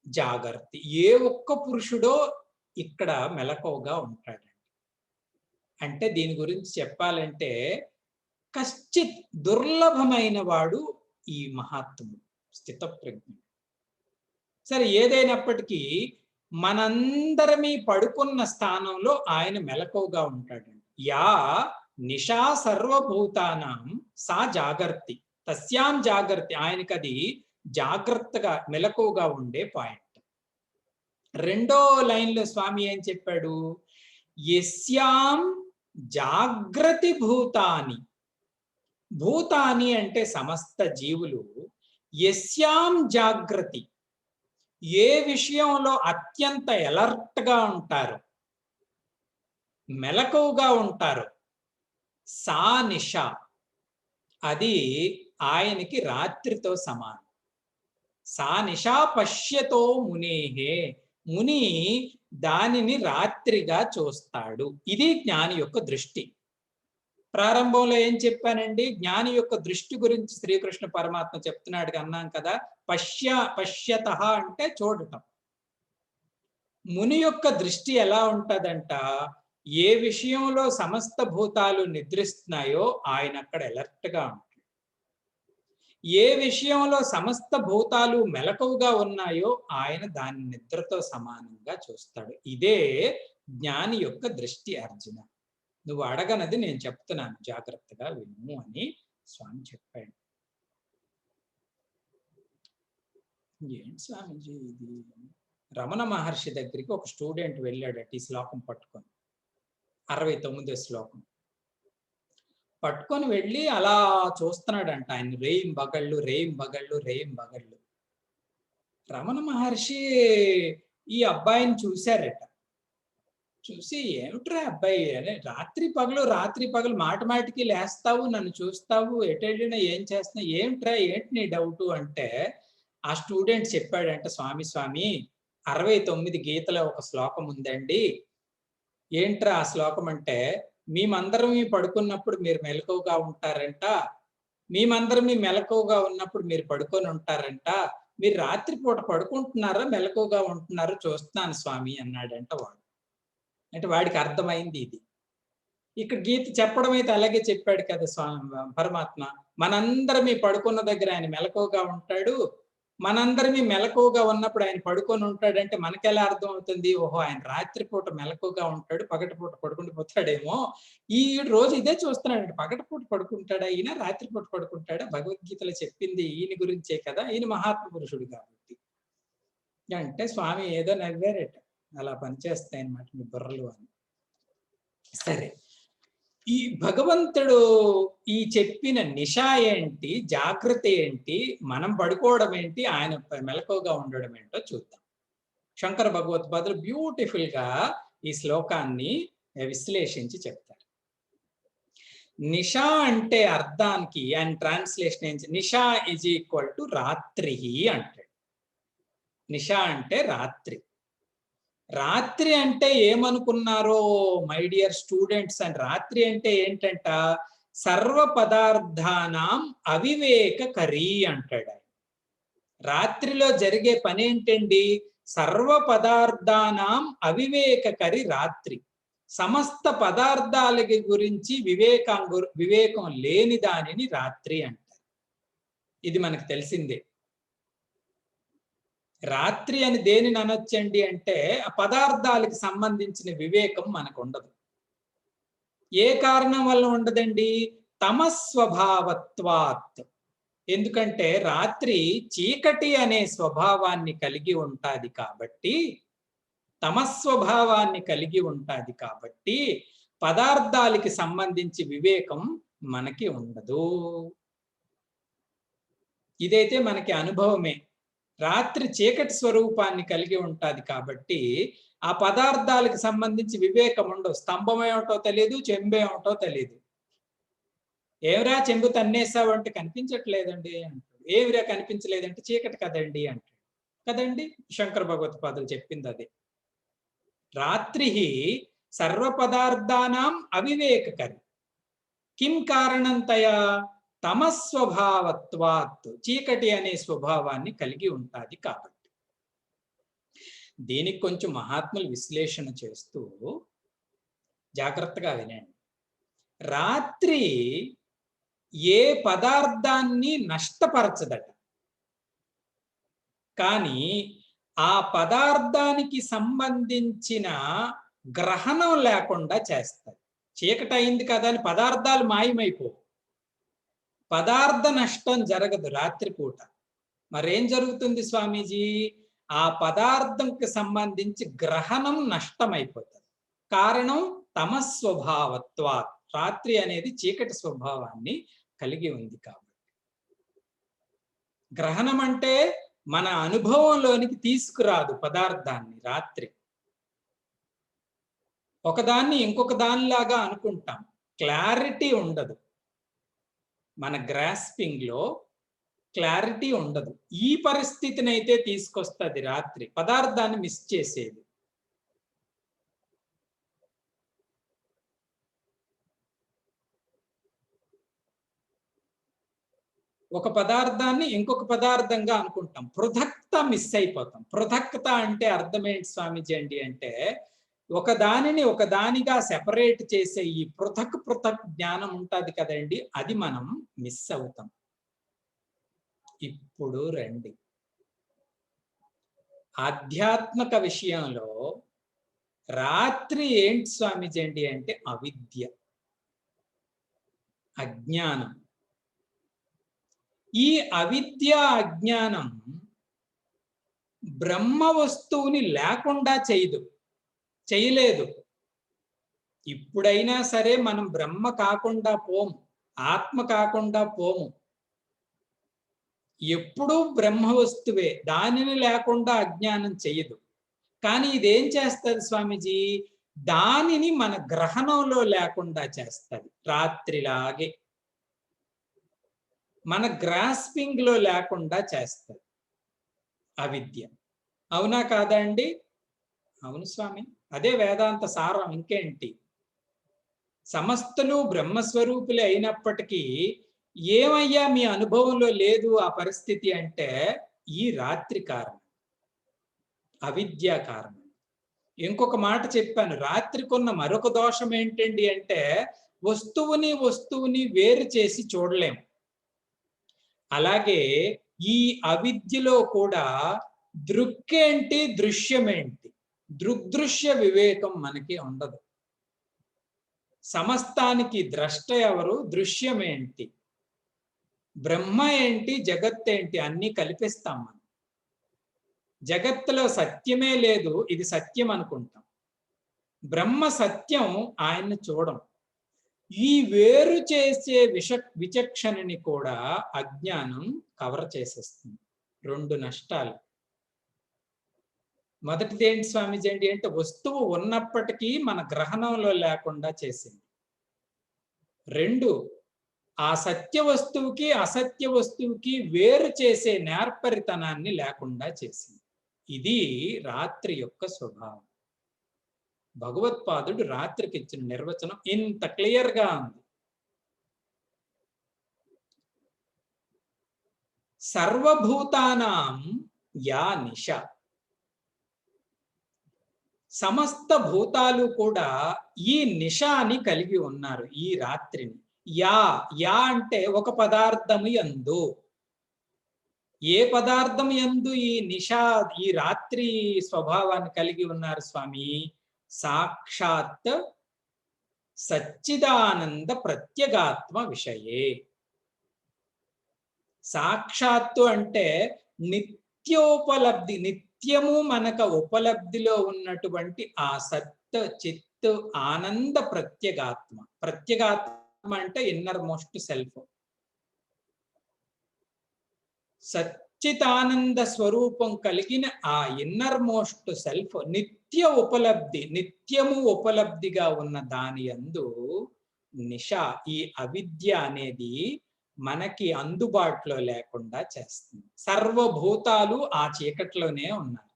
జాగర్తి, ఏ ఒక్క పురుషుడో ఇక్కడ మెలకువగా ఉంటాడు. అంటే దీని గురించి చెప్పాలంటే కశ్చిత్, దుర్లభమైన వాడు ఈ మహాత్ముడు, స్థితప్రజ్ఞుడు. సరే, ఏదైనప్పటికీ మనందరమీ పడుకున్న స్థానంలో ఆయన మెలకువగా ఉంటాడు. యా నిశా సర్వభూతానాం సా జాగర్తి, తస్యాం జాగర్తి, ఆయనకి అది జాగ్రత్తగా మెలకువగా ఉండే పాయింట్. రెండో లైన్లో స్వామి ఏం చెప్పాడు? యస్యాం జాగ్రతి భూతాని. భూతాని అంటే సమస్త జీవులు. యస్యాం జాగ్రతి, ఏ విషయంలో అత్యంత ఎలర్ట్ గా ఉంటారో, మెలకువగా ఉంటారో, సా నిశ, అది ఆయనకి రాత్రితో సమానం. సా నిశా పశ్యతో మునేహే, ముని దానిని రాత్రిగా చూస్తాడు. ఇది జ్ఞాని యొక్క దృష్టి. ప్రారంభంలో ఏం చెప్పానండి? జ్ఞాని యొక్క దృష్టి గురించి శ్రీకృష్ణ పరమాత్మ చెప్తున్నాడు అన్నాం కదా. పశ్యతః అంటే చూడటం. ముని యొక్క దృష్టి ఎలా ఉంటదంట, ఏ విషయంలో సమస్త భూతాలు నిద్రిస్తున్నాయో ఆయన అక్కడ అలర్ట్ గా ఉంటాడు. ఏ విషయంలో సమస్త భూతాలు మెలకువగా ఉన్నాయో ఆయన దాని నిద్రతో సమానంగా చూస్తాడు. ఇదే జ్ఞాని యొక్క దృష్టి అర్జున. నువ్వు అడగనది నేను చెప్తున్నాను, జాగ్రత్తగా విను అని స్వామి చెప్పాడు. ఏంటి స్వామిజీ ఇది? రమణ మహర్షి దగ్గరికి ఒక స్టూడెంట్ వెళ్ళాడట ఈ శ్లోకం పట్టుకొని, 69వ శ్లోకం పట్టుకొని వెళ్ళి అలా చూస్తున్నాడంట ఆయన, రేయిం బగళ్ళు రేయిం బగళ్ళు రేయిం బగళ్ళు. రమణ మహర్షి ఈ అబ్బాయిని చూశారట. చూసి, ఏమిట్రా అబ్బాయి అని, రాత్రి పగలు మాటికి లేస్తావు, నన్ను చూస్తావు, ఎటెళ్ళినా ఏం చేస్తున్నావు, ఏమిట్రా ఏంటి నీ డౌటు అంటే, ఆ స్టూడెంట్ చెప్పాడంట, స్వామి 69 గీతలో ఒక శ్లోకం ఉందండి. ఏంట్రా ఆ శ్లోకం అంటే, మేమందరం పడుకున్నప్పుడు మీరు మెలకువగా ఉంటారంట, మేమందరం మెలకువగా ఉన్నప్పుడు మీరు పడుకొని ఉంటారంట, మీరు రాత్రిపూట పడుకుంటున్నారా మెలకువగా ఉంటున్నారో చూస్తున్నాను స్వామి అన్నాడంట వాడు. అంటే వాడికి అర్థమైంది ఇది. ఇక్కడ గీత చెప్పడం అయితే అలాగే చెప్పాడు కదా పరమాత్మ. మనందరం పడుకున్న దగ్గర ఆయన మెలకువగా ఉంటాడు, మనందరం మెలకువగా ఉన్నప్పుడు ఆయన పడుకొని ఉంటాడంటే మనకెలా అర్థం అవుతుంది? ఓహో, ఆయన రాత్రిపూట మెలకువగా ఉంటాడు, పగటిపూట పడుకుంటూ పోతాడేమో. ఈ రోజు ఇదే చూస్తున్నాడు, పగటిపూట పడుకుంటాడా ఈయన, రాత్రిపూట పడుకుంటాడా? భగవద్గీతలో చెప్పింది ఈయన గురించే కదా, ఈయన మహాత్మ పురుషుడు కాబట్టి అంటే స్వామి ఏదో నవ్వారట, అలా పనిచేస్తాయన్నమాట మీ బుర్రలు అని. సరే, ఈ భగవంతుడు ఈ చెప్పిన నిశా ఏంటి, జాగ్రత్త ఏంటి, మనం పడుకోవడం ఏంటి, ఆయన మెలకువగా ఉండడం ఏంటో చూద్దాం. శంకర భగవత్పాదులు బ్యూటిఫుల్ గా ఈ శ్లోకాన్ని విశ్లేషించి చెప్తారు. నిశా అంటే అర్థానికి ఆయన ట్రాన్స్లేషన్ ఏంటి, నిశా ఈజ్ ఈక్వల్ టు రాత్రి అంటాడు. నిశా అంటే రాత్రి. రాత్రి అంటే ఏమనుకున్నారో మై డియర్ స్టూడెంట్స్, అండ్ రాత్రి అంటే ఏంటంట, సర్వ పదార్థానాం అవివేకకరీ అంటాడు ఆయన. రాత్రిలో జరిగే పని ఏంటండి, సర్వ పదార్థానాం అవివేకకరి రాత్రి. సమస్త పదార్థాలకి గురించి వివేకం లేని దానిని రాత్రి అంటారు. ఇది మనకు తెలిసిందే. రాత్రి అని దేనిని అనొచ్చండి అంటే, ఆ పదార్థాలకు సంబంధించిన వివేకం మనకు ఉండదు. ఏ కారణం వల్ల ఉండదండి? తమస్వభావత్వాత్. ఎందుకంటే రాత్రి చీకటి అనే స్వభావాన్ని కలిగి ఉంటాది కాబట్టి, తమస్వభావాన్ని కలిగి ఉంటాది కాబట్టి పదార్థాలకి సంబంధించి వివేకం మనకి ఉండదు. ఇదైతే మనకి అనుభవమే. రాత్రి చీకటి స్వరూపాన్ని కలిగి ఉంటాది కాబట్టి ఆ పదార్థాలకు సంబంధించి వివేకం ఉండవు. స్తంభం ఏమిటో తెలియదు, చెంబు ఏమిటో తెలియదు. ఏమిరా చెంబు తన్నేసావు అంటే కనిపించట్లేదండి అంటాడు. ఏమిరా కనిపించలేదంటే చీకటి కదండి అంటాడు. కదండి, శంకర భగవత్పాదులు చెప్పింది అదే. రాత్రి సర్వ పదార్థానాం అవివేకకరి. కిం కారణంతయా? తమస్వభావత్వాత్, చీకటి అనే స్వభావాన్ని కలిగి ఉంటాది కాబట్టి. దీనికి కొంచెం మహాత్ములు విశ్లేషణ చేస్తూ జాగ్రత్తగా వినండి. రాత్రి ఏ పదార్థాన్ని నష్టపరచదట, కానీ ఆ పదార్థానికి సంబంధించిన గ్రహణం లేకుండా చేస్తుంది. చీకటి అయింది కదా అని పదార్థాలు మాయమైపో, పదార్థ నష్టం జరగదు రాత్రిపూట. మరేం జరుగుతుంది స్వామీజీ? ఆ పదార్థంకి సంబంధించి గ్రహణం నష్టమైపోతుంది. కారణం తమస్వభావత్వా. రాత్రి అనేది చీకటి స్వభావాన్ని కలిగి ఉంది కాబట్టి. గ్రహణం అంటే మన అనుభవంలోనికి తీసుకురాదు పదార్థాన్ని. రాత్రి ఒకదాన్ని ఇంకొక దానిలాగా అనుకుంటాం, క్లారిటీ ఉండదు. మన గ్రాస్పింగ్ లో క్లారిటీ ఉండదు. ఈ పరిస్థితిని అయితే తీసుకొస్తుంది రాత్రి, పదార్థాన్ని మిస్ చేసేది. ఒక పదార్థాన్ని ఇంకొక పదార్థంగా అనుకుంటాం. పృథక్త మిస్ అయిపోతాం. పృథక్త అంటే అర్థం ఏంటి స్వామీజీ అండి అంటే, ఒక దానిని ఒక దానిగా సెపరేట్ చేసే ఈ పృథక్ జ్ఞానం ఉంటది కదండి, అది మనం మిస్ అవుతాం. ఇప్పుడు రండి, ఆధ్యాత్మిక విషయంలో రాత్రి ఏంటి స్వామీజీ అండి అంటే అవిద్య, అజ్ఞానం. ఈ అవిద్య అజ్ఞానం బ్రహ్మ వస్తువుని లేకుండా చేయలేదు. ఇప్పుడైనా సరే మనం బ్రహ్మ కాకుండా పోము, ఆత్మ కాకుండా పోము. ఎప్పుడూ బ్రహ్మ వస్తువే, దానిని లేకుండా అజ్ఞానం చేయదు. కానీ ఇదేం చేస్తుంది స్వామీజీ, దానిని మన గ్రహణంలో లేకుండా చేస్తుంది. రాత్రిలాగే మన గ్రాస్పింగ్ లో లేకుండా చేస్తుంది అవిద్య. అవునా కాదా అండి? అవును స్వామి, అదే వేదాంత సారం. ఇంకేంటి, సమస్తలు బ్రహ్మస్వరూపులే అయినప్పటికీ ఏమయ్యా మీ అనుభవంలో లేదు ఆ పరిస్థితి అంటే, ఈ రాత్రి కారణం, అవిద్య కారణం. ఇంకొక మాట చెప్పాను, రాత్రికున్న మరొక దోషం ఏంటండి అంటే, వస్తువుని వేరు చేసి చూడలేం. అలాగే ఈ అవిద్యలో కూడా దృక్కేంటి, దృశ్యమేంటి, దృగ్దృశ్య వివేకం మనకి ఉండదు. సమస్తానికి ద్రష్ట ఎవరు, దృశ్యమేంటి, బ్రహ్మ ఏంటి, జగత్తేంటి అన్నీ కల్పిస్తాం మనం. జగత్తులో సత్యమే లేదు, ఇది సత్యం అనుకుంటాం. బ్రహ్మ సత్యం, ఆయన్ని చూడం. ఈ వేరు చేసే విచక్షణని కూడా అజ్ఞానం కవర్ చేసేస్తుంది. రెండు నష్టాలు. మొదటిది ఏంటి స్వామీజీ అండి అంటే, వస్తువు ఉన్నప్పటికీ మన గ్రహణంలో లేకుండా చేసింది. రెండు, ఆ సత్య వస్తువుకి అసత్య వస్తువుకి వేరు చేసే నేర్పరితనాన్ని లేకుండా చేసింది. ఇది రాత్రి యొక్క స్వభావం. భగవత్పాదుడు రాత్రికి ఇచ్చిన నిర్వచనం ఇంత క్లియర్ గా ఉంది. సర్వభూతానాం యా నిశ, సమస్త భూతాలు కూడా ఈ నిశాని కలిగి ఉన్నారు, ఈ రాత్రిని. యా అంటే ఒక పదార్థము యందు. ఏ పదార్థం యందు ఈ నిశా, ఈ రాత్రి స్వభావాన్ని కలిగి ఉన్నారు స్వామి? సాక్షాత్ సచ్చిదానంద ప్రత్యేగాత్మ విషయే. సాక్షాత్తు అంటే నిత్యోపలబ్ధి, నిత్యము మనకు ఉపలబ్ధిలో ఉన్నటువంటి ఆ సత్ చిత్ ఆనంద ప్రత్యేగాత్మ. ప్రత్యేగాత్మ అంటే ఇన్నర్ మోస్ట్ సెల్ఫ్. సచ్చితానంద స్వరూపం కలిగిన ఆ ఇన్నర్ మోస్ట్ సెల్ఫ్ నిత్య ఉపలబ్ధి, నిత్యము ఉపలబ్ధిగా ఉన్న దాని యందు నిశ, ఈ అవిద్య అనేది మనకి అందుబాటులో లేకుండా చేస్తుంది. సర్వభూతాలు ఆ చీకట్లోనే ఉన్నారు.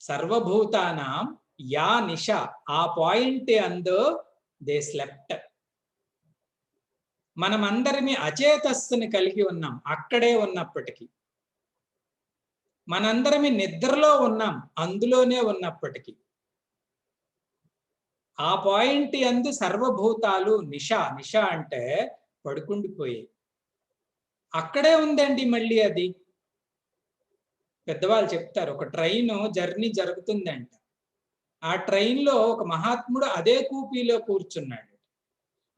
సర్వభూతానాం యా నిశ, ఆ పాయింట్ అందు దే స్లెప్ట్. మనమందరినీ అచేతస్సుని కలిగి ఉన్నాం అక్కడే ఉన్నప్పటికీ. మనందరమి నిద్రలో ఉన్నాం అందులోనే ఉన్నప్పటికీ. ఆ పాయింట్ యందు సర్వభూతాలు నిశ అంటే పడుకుండిపోయాయి. అక్కడే ఉందండి మళ్ళీ అది. పెద్దవాళ్ళు చెప్తారు, ఒక ట్రైన్ జర్నీ జరుగుతుందంట. ఆ ట్రైన్లో ఒక మహాత్ముడు అదే కూపీలో కూర్చున్నాడు.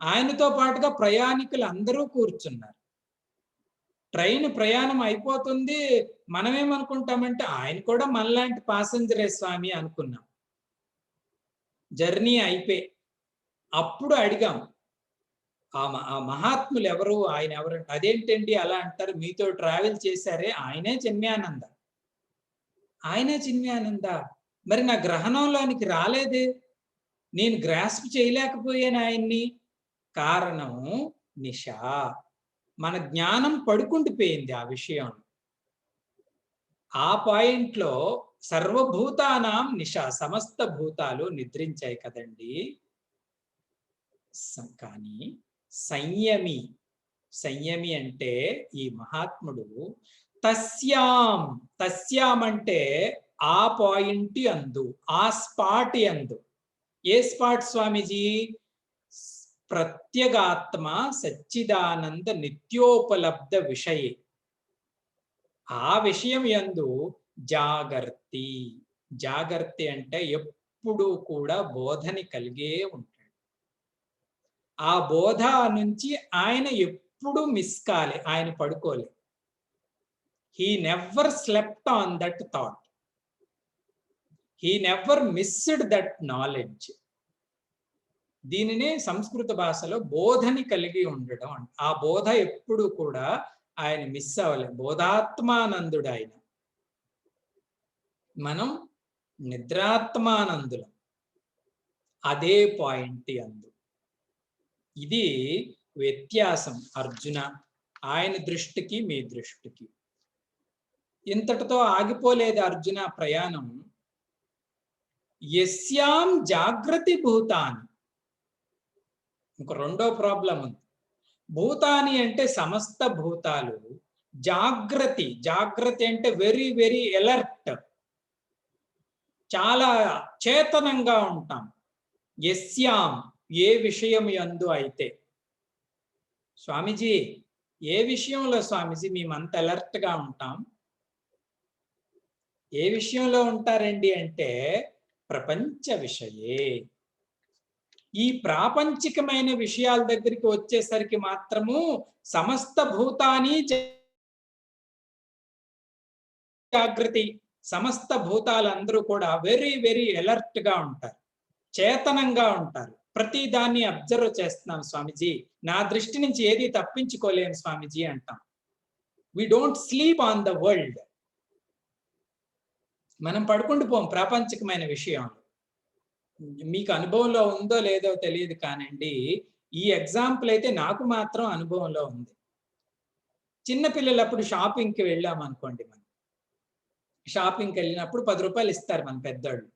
ఆయనతో పాటుగా ప్రయాణికులు అందరూ కూర్చున్నారు. ట్రైన్ ప్రయాణం అయిపోతుంది. మనమేమనుకుంటామంటే ఆయన కూడా మనలాంటి ప్యాసింజరే స్వామి అనుకున్నాం. జర్నీ అయిపోయి అప్పుడు అడిగాం, ఆ మహాత్ములు ఎవరు, ఆయన ఎవరు? అదేంటండి అలా అంటారు, మీతో ట్రావెల్ చేశారే ఆయనే చిన్మయానంద. ఆయనే చిన్మయానంద, మరి నా గ్రహణంలోనికి రాలేదే, నేను గ్రాస్ప్ చేయలేకపోయాను ఆయన్ని. కారణం నిశా. మన జ్ఞానం పడుకుండిపోయింది ఆ విషయం. ఆ పాయింట్లో సర్వభూతానాం నిశా, సమస్త భూతాలు నిద్రించాయి కదండి. కానీ సంయమి, సంయమి అంటే ఈ మహాత్ముడు తస్యాం, తస్యాం అంటే ఆ పాయింట్ అందు, ఆ స్పాట్ అందు. ఏ స్పాట్ స్వామీజీ? ప్రత్యేగాత్మ సచ్చిదానంద నిత్యోపలబ్ధ విషయే. ఆ విషయం యందు జాగర్తి. జాగర్తి అంటే ఎప్పుడు కూడా బోధని కలిగే ఉంటాడు. ఆ బోధ నుంచి ఆయన ఎప్పుడు మిస్ కాలే, ఆయన పడుకోలే. He never slept on that thought. He never missed that knowledge. దీనినే సంస్కృత భాషలో బోధని కలిగి ఉండడం. ఆ బోధ ఎప్పుడు కూడా ఆయన మిస్ అవ్వలే. బోధాత్మానందుడు ఆయన. మనం నిద్రాత్మానందులం. అదే పాయింట్ అందు. ఇది వ్యత్యాసం అర్జున, ఆయన దృష్టికి మీ దృష్టికి. ఇంతటితో ఆగిపోలేదు అర్జున ప్రయాణం. యస్యాం జాగృతి భూతాని. ఇంక రెండో ప్రాబ్లం ఉంది. భూతాని అంటే సమస్త భూతాలు. జాగృతి, జాగృతి అంటే వెరీ వెరీ అలర్ట్, చాలా చేతనంగా ఉంటాం. యస్యాం ఏ విషయం యందు అయితే. స్వామీజీ ఏ విషయంలో స్వామీజీ మేమంత అలర్ట్ గా ఉంటాం? ఏ విషయంలో ఉంటారండి అంటే ప్రపంచ విషయే. ఈ ప్రాపంచికమైన విషయాల దగ్గరికి వచ్చేసరికి మాత్రము సమస్త భూతాని జాగృతి. సమస్త భూతాలందరూ కూడా వెరీ వెరీ అలర్ట్ గా ఉంటారు, చేతనంగా ఉంటారు. ప్రతి దాన్ని అబ్జర్వ్ చేస్తున్నాం స్వామీజీ. నా దృష్టి నుంచి ఏది తప్పించుకోలేను స్వామీజీ అంటాం. We don't sleep on the world. మనం పడుకుండిపోం ప్రాపంచికమైన విషయంలో. మీకు అనుభవంలో ఉందో లేదో తెలియదు కానండి, ఈ ఎగ్జాంపుల్ అయితే నాకు మాత్రం అనుభవంలో ఉంది. చిన్నపిల్లలప్పుడు షాపింగ్కి వెళ్ళాం అనుకోండి. మనం షాపింగ్కి వెళ్ళినప్పుడు 10 రూపాయలు ఇస్తారు మన పెద్దోళ్ళు.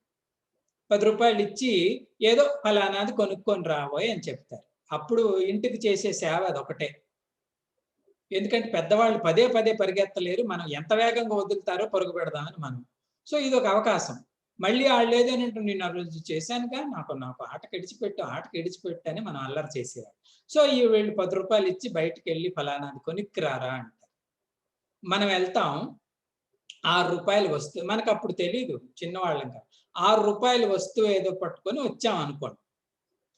10 రూపాయలు ఇచ్చి ఏదో ఫలానాది కొనుక్కొని రాబోయ్ అని చెప్తారు. అప్పుడు ఇంటికి చేసే సేవ అదొకటే. ఎందుకంటే పెద్దవాళ్ళు పదే పదే పరిగెత్తలేరు. మనం ఎంత వేగంగా వదులుతారో పరుగు పెడదామని మనం. సో ఇది ఒక అవకాశం. మళ్ళీ వాళ్ళు ఏదైనా నేను ఆ రోజు చేశానుగా, నాకు ఆటకి ఇడిచిపెట్టు అని మనం అల్లరి చేసేవాళ్ళు. సో ఈ వీళ్ళు 10 రూపాయలు ఇచ్చి బయటకు వెళ్ళి ఫలానాది కొనుక్కి రారా అంటారు. మనం వెళ్తాం. 6 రూపాయలు వస్తువు మనకు అప్పుడు తెలీదు, చిన్నవాళ్ళం కాదు. 6 రూపాయల వస్తువు ఏదో పట్టుకొని వచ్చాం అనుకోండి.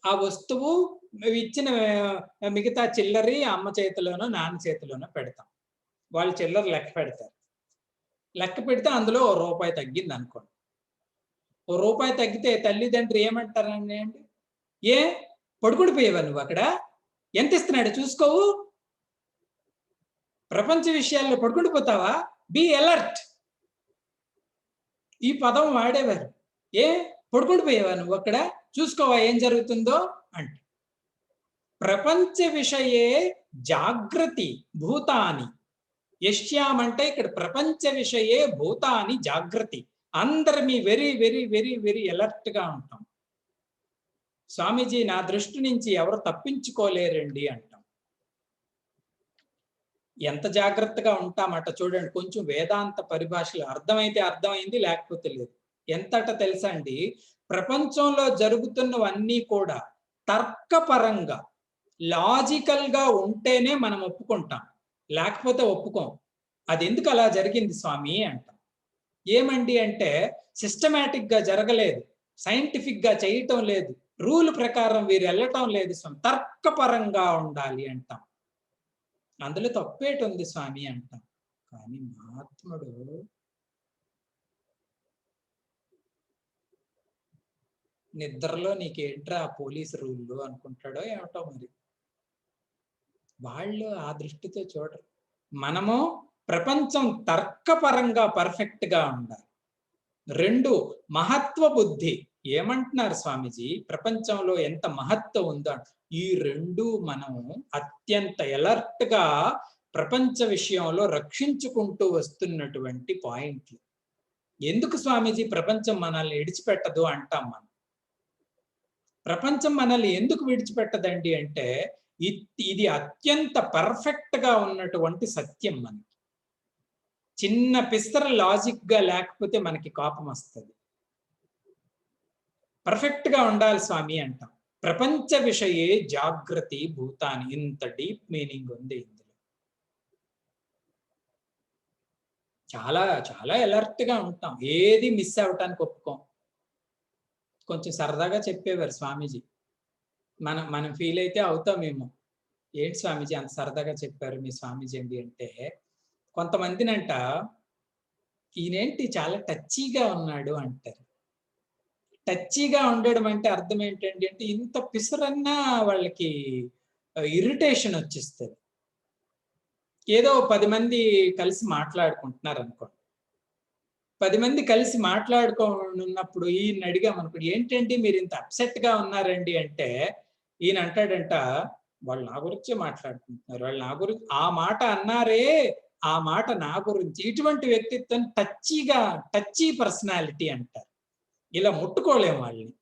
ఆ వస్తువు ఇచ్చిన మిగతా చిల్లరి అమ్మ చేతిలోనో నాన్న చేతిలోనో పెడతాం. వాళ్ళు చిల్లర లెక్క పెడతారు. లెక్క పెడితే అందులో రూపాయి తగ్గింది అనుకోండి. రూపాయి తగ్గితే తల్లిదండ్రులు ఏమంటారండి? ఏ పడుకుడిపోయేవా నువ్వు అక్కడ? ఎంత ఇస్తున్నాడు చూసుకోవు? ప్రపంచ విషయాల్లో పడుకుండిపోతావా? Be alert. ఈ పదం వాడేవారు. ఏ పడుకుండిపోయేవా నువ్వు అక్కడ? చూసుకోవా ఏం జరుగుతుందో అంటే. ప్రపంచ విషయే జాగృతి భూతాని. యశ్యాం అంటే ఇక్కడ ప్రపంచ విషయే భూతాని జాగృతి. అందరమీ very very very very alert గా ఉంటాం. స్వామీజీ నా దృష్టి నుంచి ఎవరు తప్పించుకోలేరండి అంటాం. ఎంత జాగ్రత్తగా ఉంటామట చూడండి. కొంచెం వేదాంత పరిభాషలో అర్థమైతే అర్థమైంది, లేకపోతే లేదు. ఎంతట తెలుసా అండి? ప్రపంచంలో జరుగుతున్నవన్నీ కూడా తర్కపరంగా లాజికల్ గా ఉంటేనే మనం ఒప్పుకుంటాం, లేకపోతే ఒప్పుకోం. అది ఎందుకు అలా జరిగింది స్వామి అంటాం. ఏమండి అంటే సిస్టమేటిక్ గా జరగలేదు, సైంటిఫిక్ గా చేయటం లేదు, రూల్ ప్రకారం వీరు వెళ్ళటం లేదు స్వామి, తర్కపరంగా ఉండాలి అంటాం. అందులో తప్పేటి ఉంది స్వామి అంటాం. కానీ మహాత్ముడు నిద్రలో నీకేంట్రా పోలీసు రూళ్ళు అనుకుంటాడో ఏమిటో మరి. వాళ్ళు ఆ దృష్టితో చూడరు. మనము ప్రపంచం తర్కపరంగా పర్ఫెక్ట్ గా ఉండాలి. 2 మహత్వ బుద్ధి. ఏమంటున్నారు స్వామీజీ? ప్రపంచంలో ఎంత మహత్వం ఉందో. ఈ 2 మనం అత్యంత అలర్ట్ గా ప్రపంచ విషయంలో రక్షించుకుంటూ వస్తున్నటువంటి పాయింట్లు. ఎందుకు స్వామీజీ ప్రపంచం మనల్ని విడిచిపెట్టదు అంటాం మనం. ప్రపంచం మనల్ని ఎందుకు విడిచిపెట్టదండి అంటే ఇది అత్యంత పర్ఫెక్ట్ గా ఉన్నటువంటి సత్యం. మనకి చిన్న పిస్తర లాజిక్ గా లేకపోతే మనకి కోపం వస్తుంది. పర్ఫెక్ట్ గా ఉండాలి స్వామి అంటాం. ప్రపంచ విషయే జాగృతి భూతాని, ఇంత డీప్ మీనింగ్ ఉంది ఇందులో. చాలా చాలా అలర్ట్ గా ఉంటాం, ఏది మిస్ అవ్వటానికి ఒప్పుకోం. కొంచెం సరదాగా చెప్పేవారు స్వామీజీ, మనం ఫీల్ అయితే అవుతామేమో, ఏంటి స్వామీజీ అంత సరదాగా చెప్పారు మీ స్వామీజీ అండి అంటే, కొంతమందినంట ఈయనేంటి చాలా టచ్చీగా ఉన్నాడు అంటారు. టచ్చీగా ఉండడం అంటే అర్థం ఏంటండి అంటే, ఇంత పిసరన్నా వాళ్ళకి ఇరిటేషన్ వచ్చేస్తుంది. ఏదో 10 మంది కలిసి మాట్లాడుకుంటున్నారు అనుకోండి, 10 మంది కలిసి మాట్లాడుకోనున్నప్పుడు ఈయన్ని అడిగామనుకోండి, ఏంటండి మీరు ఇంత అప్సెట్ గా ఉన్నారండి అంటే, ఈయన అంటాడంట, వాళ్ళు నా గురించే మాట్లాడుకుంటున్నారు, వాళ్ళు నా గురించి ఆ మాట అన్నారే, ఆ మాట నా గురించి. ఇటువంటి వ్యక్తిత్వం టచ్చీ పర్సనాలిటీ అంటారు. ఇలా ముట్టుకోలేం వాళ్ళని.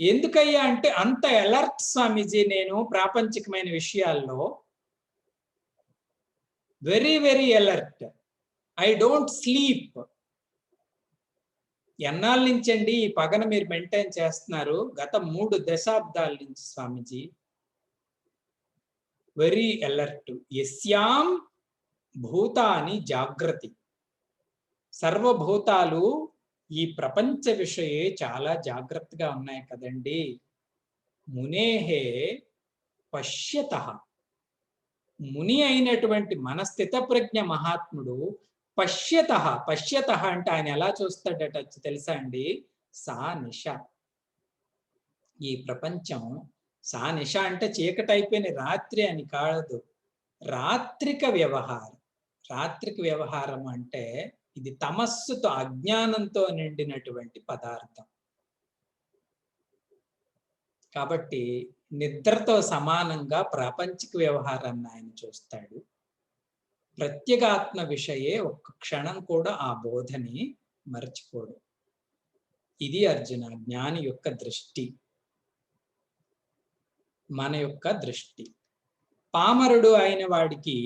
ఎందుకయ్యా అంటే అంత అలర్ట్ స్వామీజీ నేను ప్రాపంచికమైన విషయాల్లో. Very very alert. I don't sleep. ఎన్నాళ్ళ నుంచండి ఈ పగను మీరు మెయింటైన్ చేస్తున్నారు? గత 3 దశాబ్దాల నుంచి స్వామీజీ. Very alert. యస్యాం భూతాని జాగ్రత్త. సర్వభూతాలు ఈ ప్రపంచ విషయే చాలా జాగ్రత్తగా ఉన్నాయి కదండి. మునేహే పశ్యతః. ముని అయినటువంటి మన స్థితప్రజ్ఞ మహాత్ముడు పశ్యతః అంటే ఆయన ఎలా చూస్తాడట తెలుసా అండి? సా నిష. ఈ ప్రపంచం సా నిష అంటే చీకటి అయిపోయిన రాత్రి అని కాదు, రాత్రిక వ్యవహారం. రాత్రిక వ్యవహారం అంటే ఇది తమస్సుతో, అజ్ఞానంతో నిండినటువంటి పదార్థం. కాబట్టి నిద్రతో సమానంగా ప్రాపంచిక వ్యవహారాన్ని ఆయన చూస్తాడు. ప్రత్యేగాత్మ విషయే ఒక్క క్షణం కూడా ఆ బోధని మర్చిపోడు. ఇది అర్జున జ్ఞాని యొక్క దృష్టి, మన యొక్క దృష్టి. పామరుడు అయిన వాడికి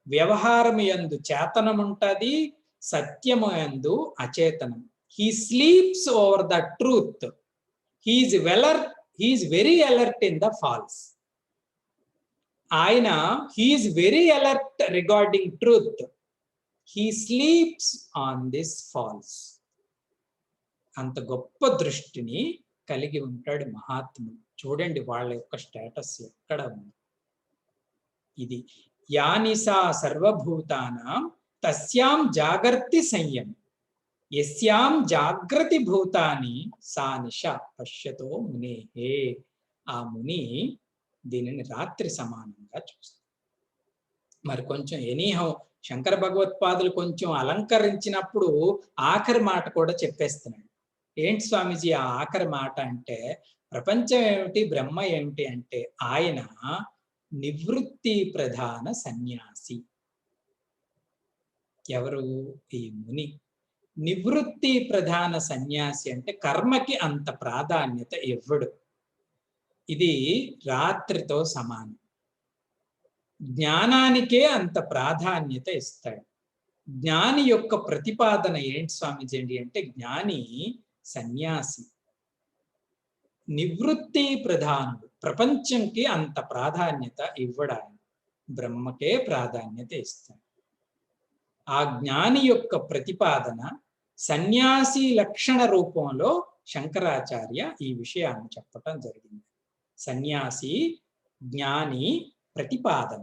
వ్యవహారము యందు చేతనం ఉంటది, సత్యము యందు అచేతనం. He sleeps over the truth. He is very alert in the false. ఆయన he is very alert regarding truth. He sleeps on this false. అంత గొప్ప దృష్టిని కలిగి ఉంటాడు మహాత్ముడు. చూడండి వాళ్ళ యొక్క స్టేటస్ ఎక్కడ ఉంది. ఇది యానిసా సర్వభూతానాం తస్యాం జాగర్తి సంయం. యస్యాం జాగ్రతి భూతాని సా నిష పశ్యతో మునేహే. ఆ ముని దీనిని రాత్రి సమానంగా చూస్తారు. మరి కొంచెం ఎనీహౌ శంకర భగవత్పాదులు కొంచెం అలంకరించినప్పుడు ఆఖరి మాట కూడా చెప్పేస్తున్నాడు. ఏంటి స్వామీజీ ఆ ఆఖరి మాట అంటే, ప్రపంచం ఏమిటి బ్రహ్మ ఏమిటి అంటే, ఆయన నివృత్తి ప్రధాన సన్యాసి. ఎవరు? ఈ ముని. నివృత్తి ప్రధాన సన్యాసి అంటే కర్మకి అంత ప్రాధాన్యత ఇవ్వడు. ఇది రాత్రితో సమానం. జ్ఞానానికే అంత ప్రాధాన్యత ఇస్తాడు. జ్ఞాని యొక్క ప్రతిపాదన ఏంటి స్వామీజీ అండి అంటే, జ్ఞాని సన్యాసి, నివృత్తి ప్రధానుడు. ప్రపంచంకి అంత ప్రాధాన్యత ఇవ్వడానికి బ్రహ్మకే ప్రాధాన్యత ఇస్తాడు. ఆ జ్ఞాని యొక్క ప్రతిపాదన సన్యాసి లక్షణ రూపంలో శంకరాచార్య ఈ విషయాన్ని చెప్పటం జరిగింది. సన్యాసి జ్ఞాని ప్రతిపాదన.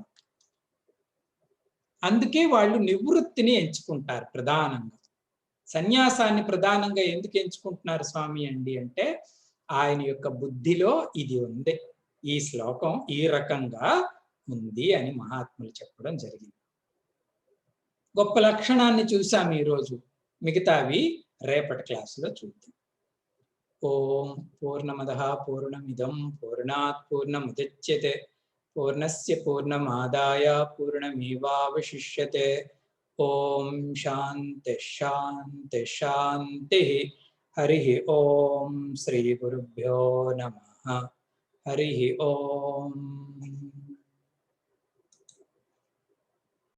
అందుకే వాళ్ళు నివృత్తిని ఎంచుకుంటారు ప్రధానంగా. సన్యాసాన్ని ప్రధానంగా ఎందుకు ఎంచుకుంటున్నారు స్వామి అండి అంటే, ఆయన యొక్క బుద్ధిలో ఇది ఉంది, ఈ శ్లోకం ఈ రకంగా ఉంది అని మహాత్ములు చెప్పడం జరిగింది. గొప్ప లక్షణాన్ని చూసాం ఈరోజు. మిగతావి రేపటి క్లాసులో చూద్దాం. ఓం పూర్ణమదః పూర్ణమిదం పూర్ణాత్ పూర్ణముదచ్యతే పూర్ణస్య పూర్ణమాదాయ పూర్ణమేవావశిష్యతే. ఓం శాంతి శాంతి శాంతి. హరి ఓం శ్రీ గురుభ్యో నమః. హరి ఓం.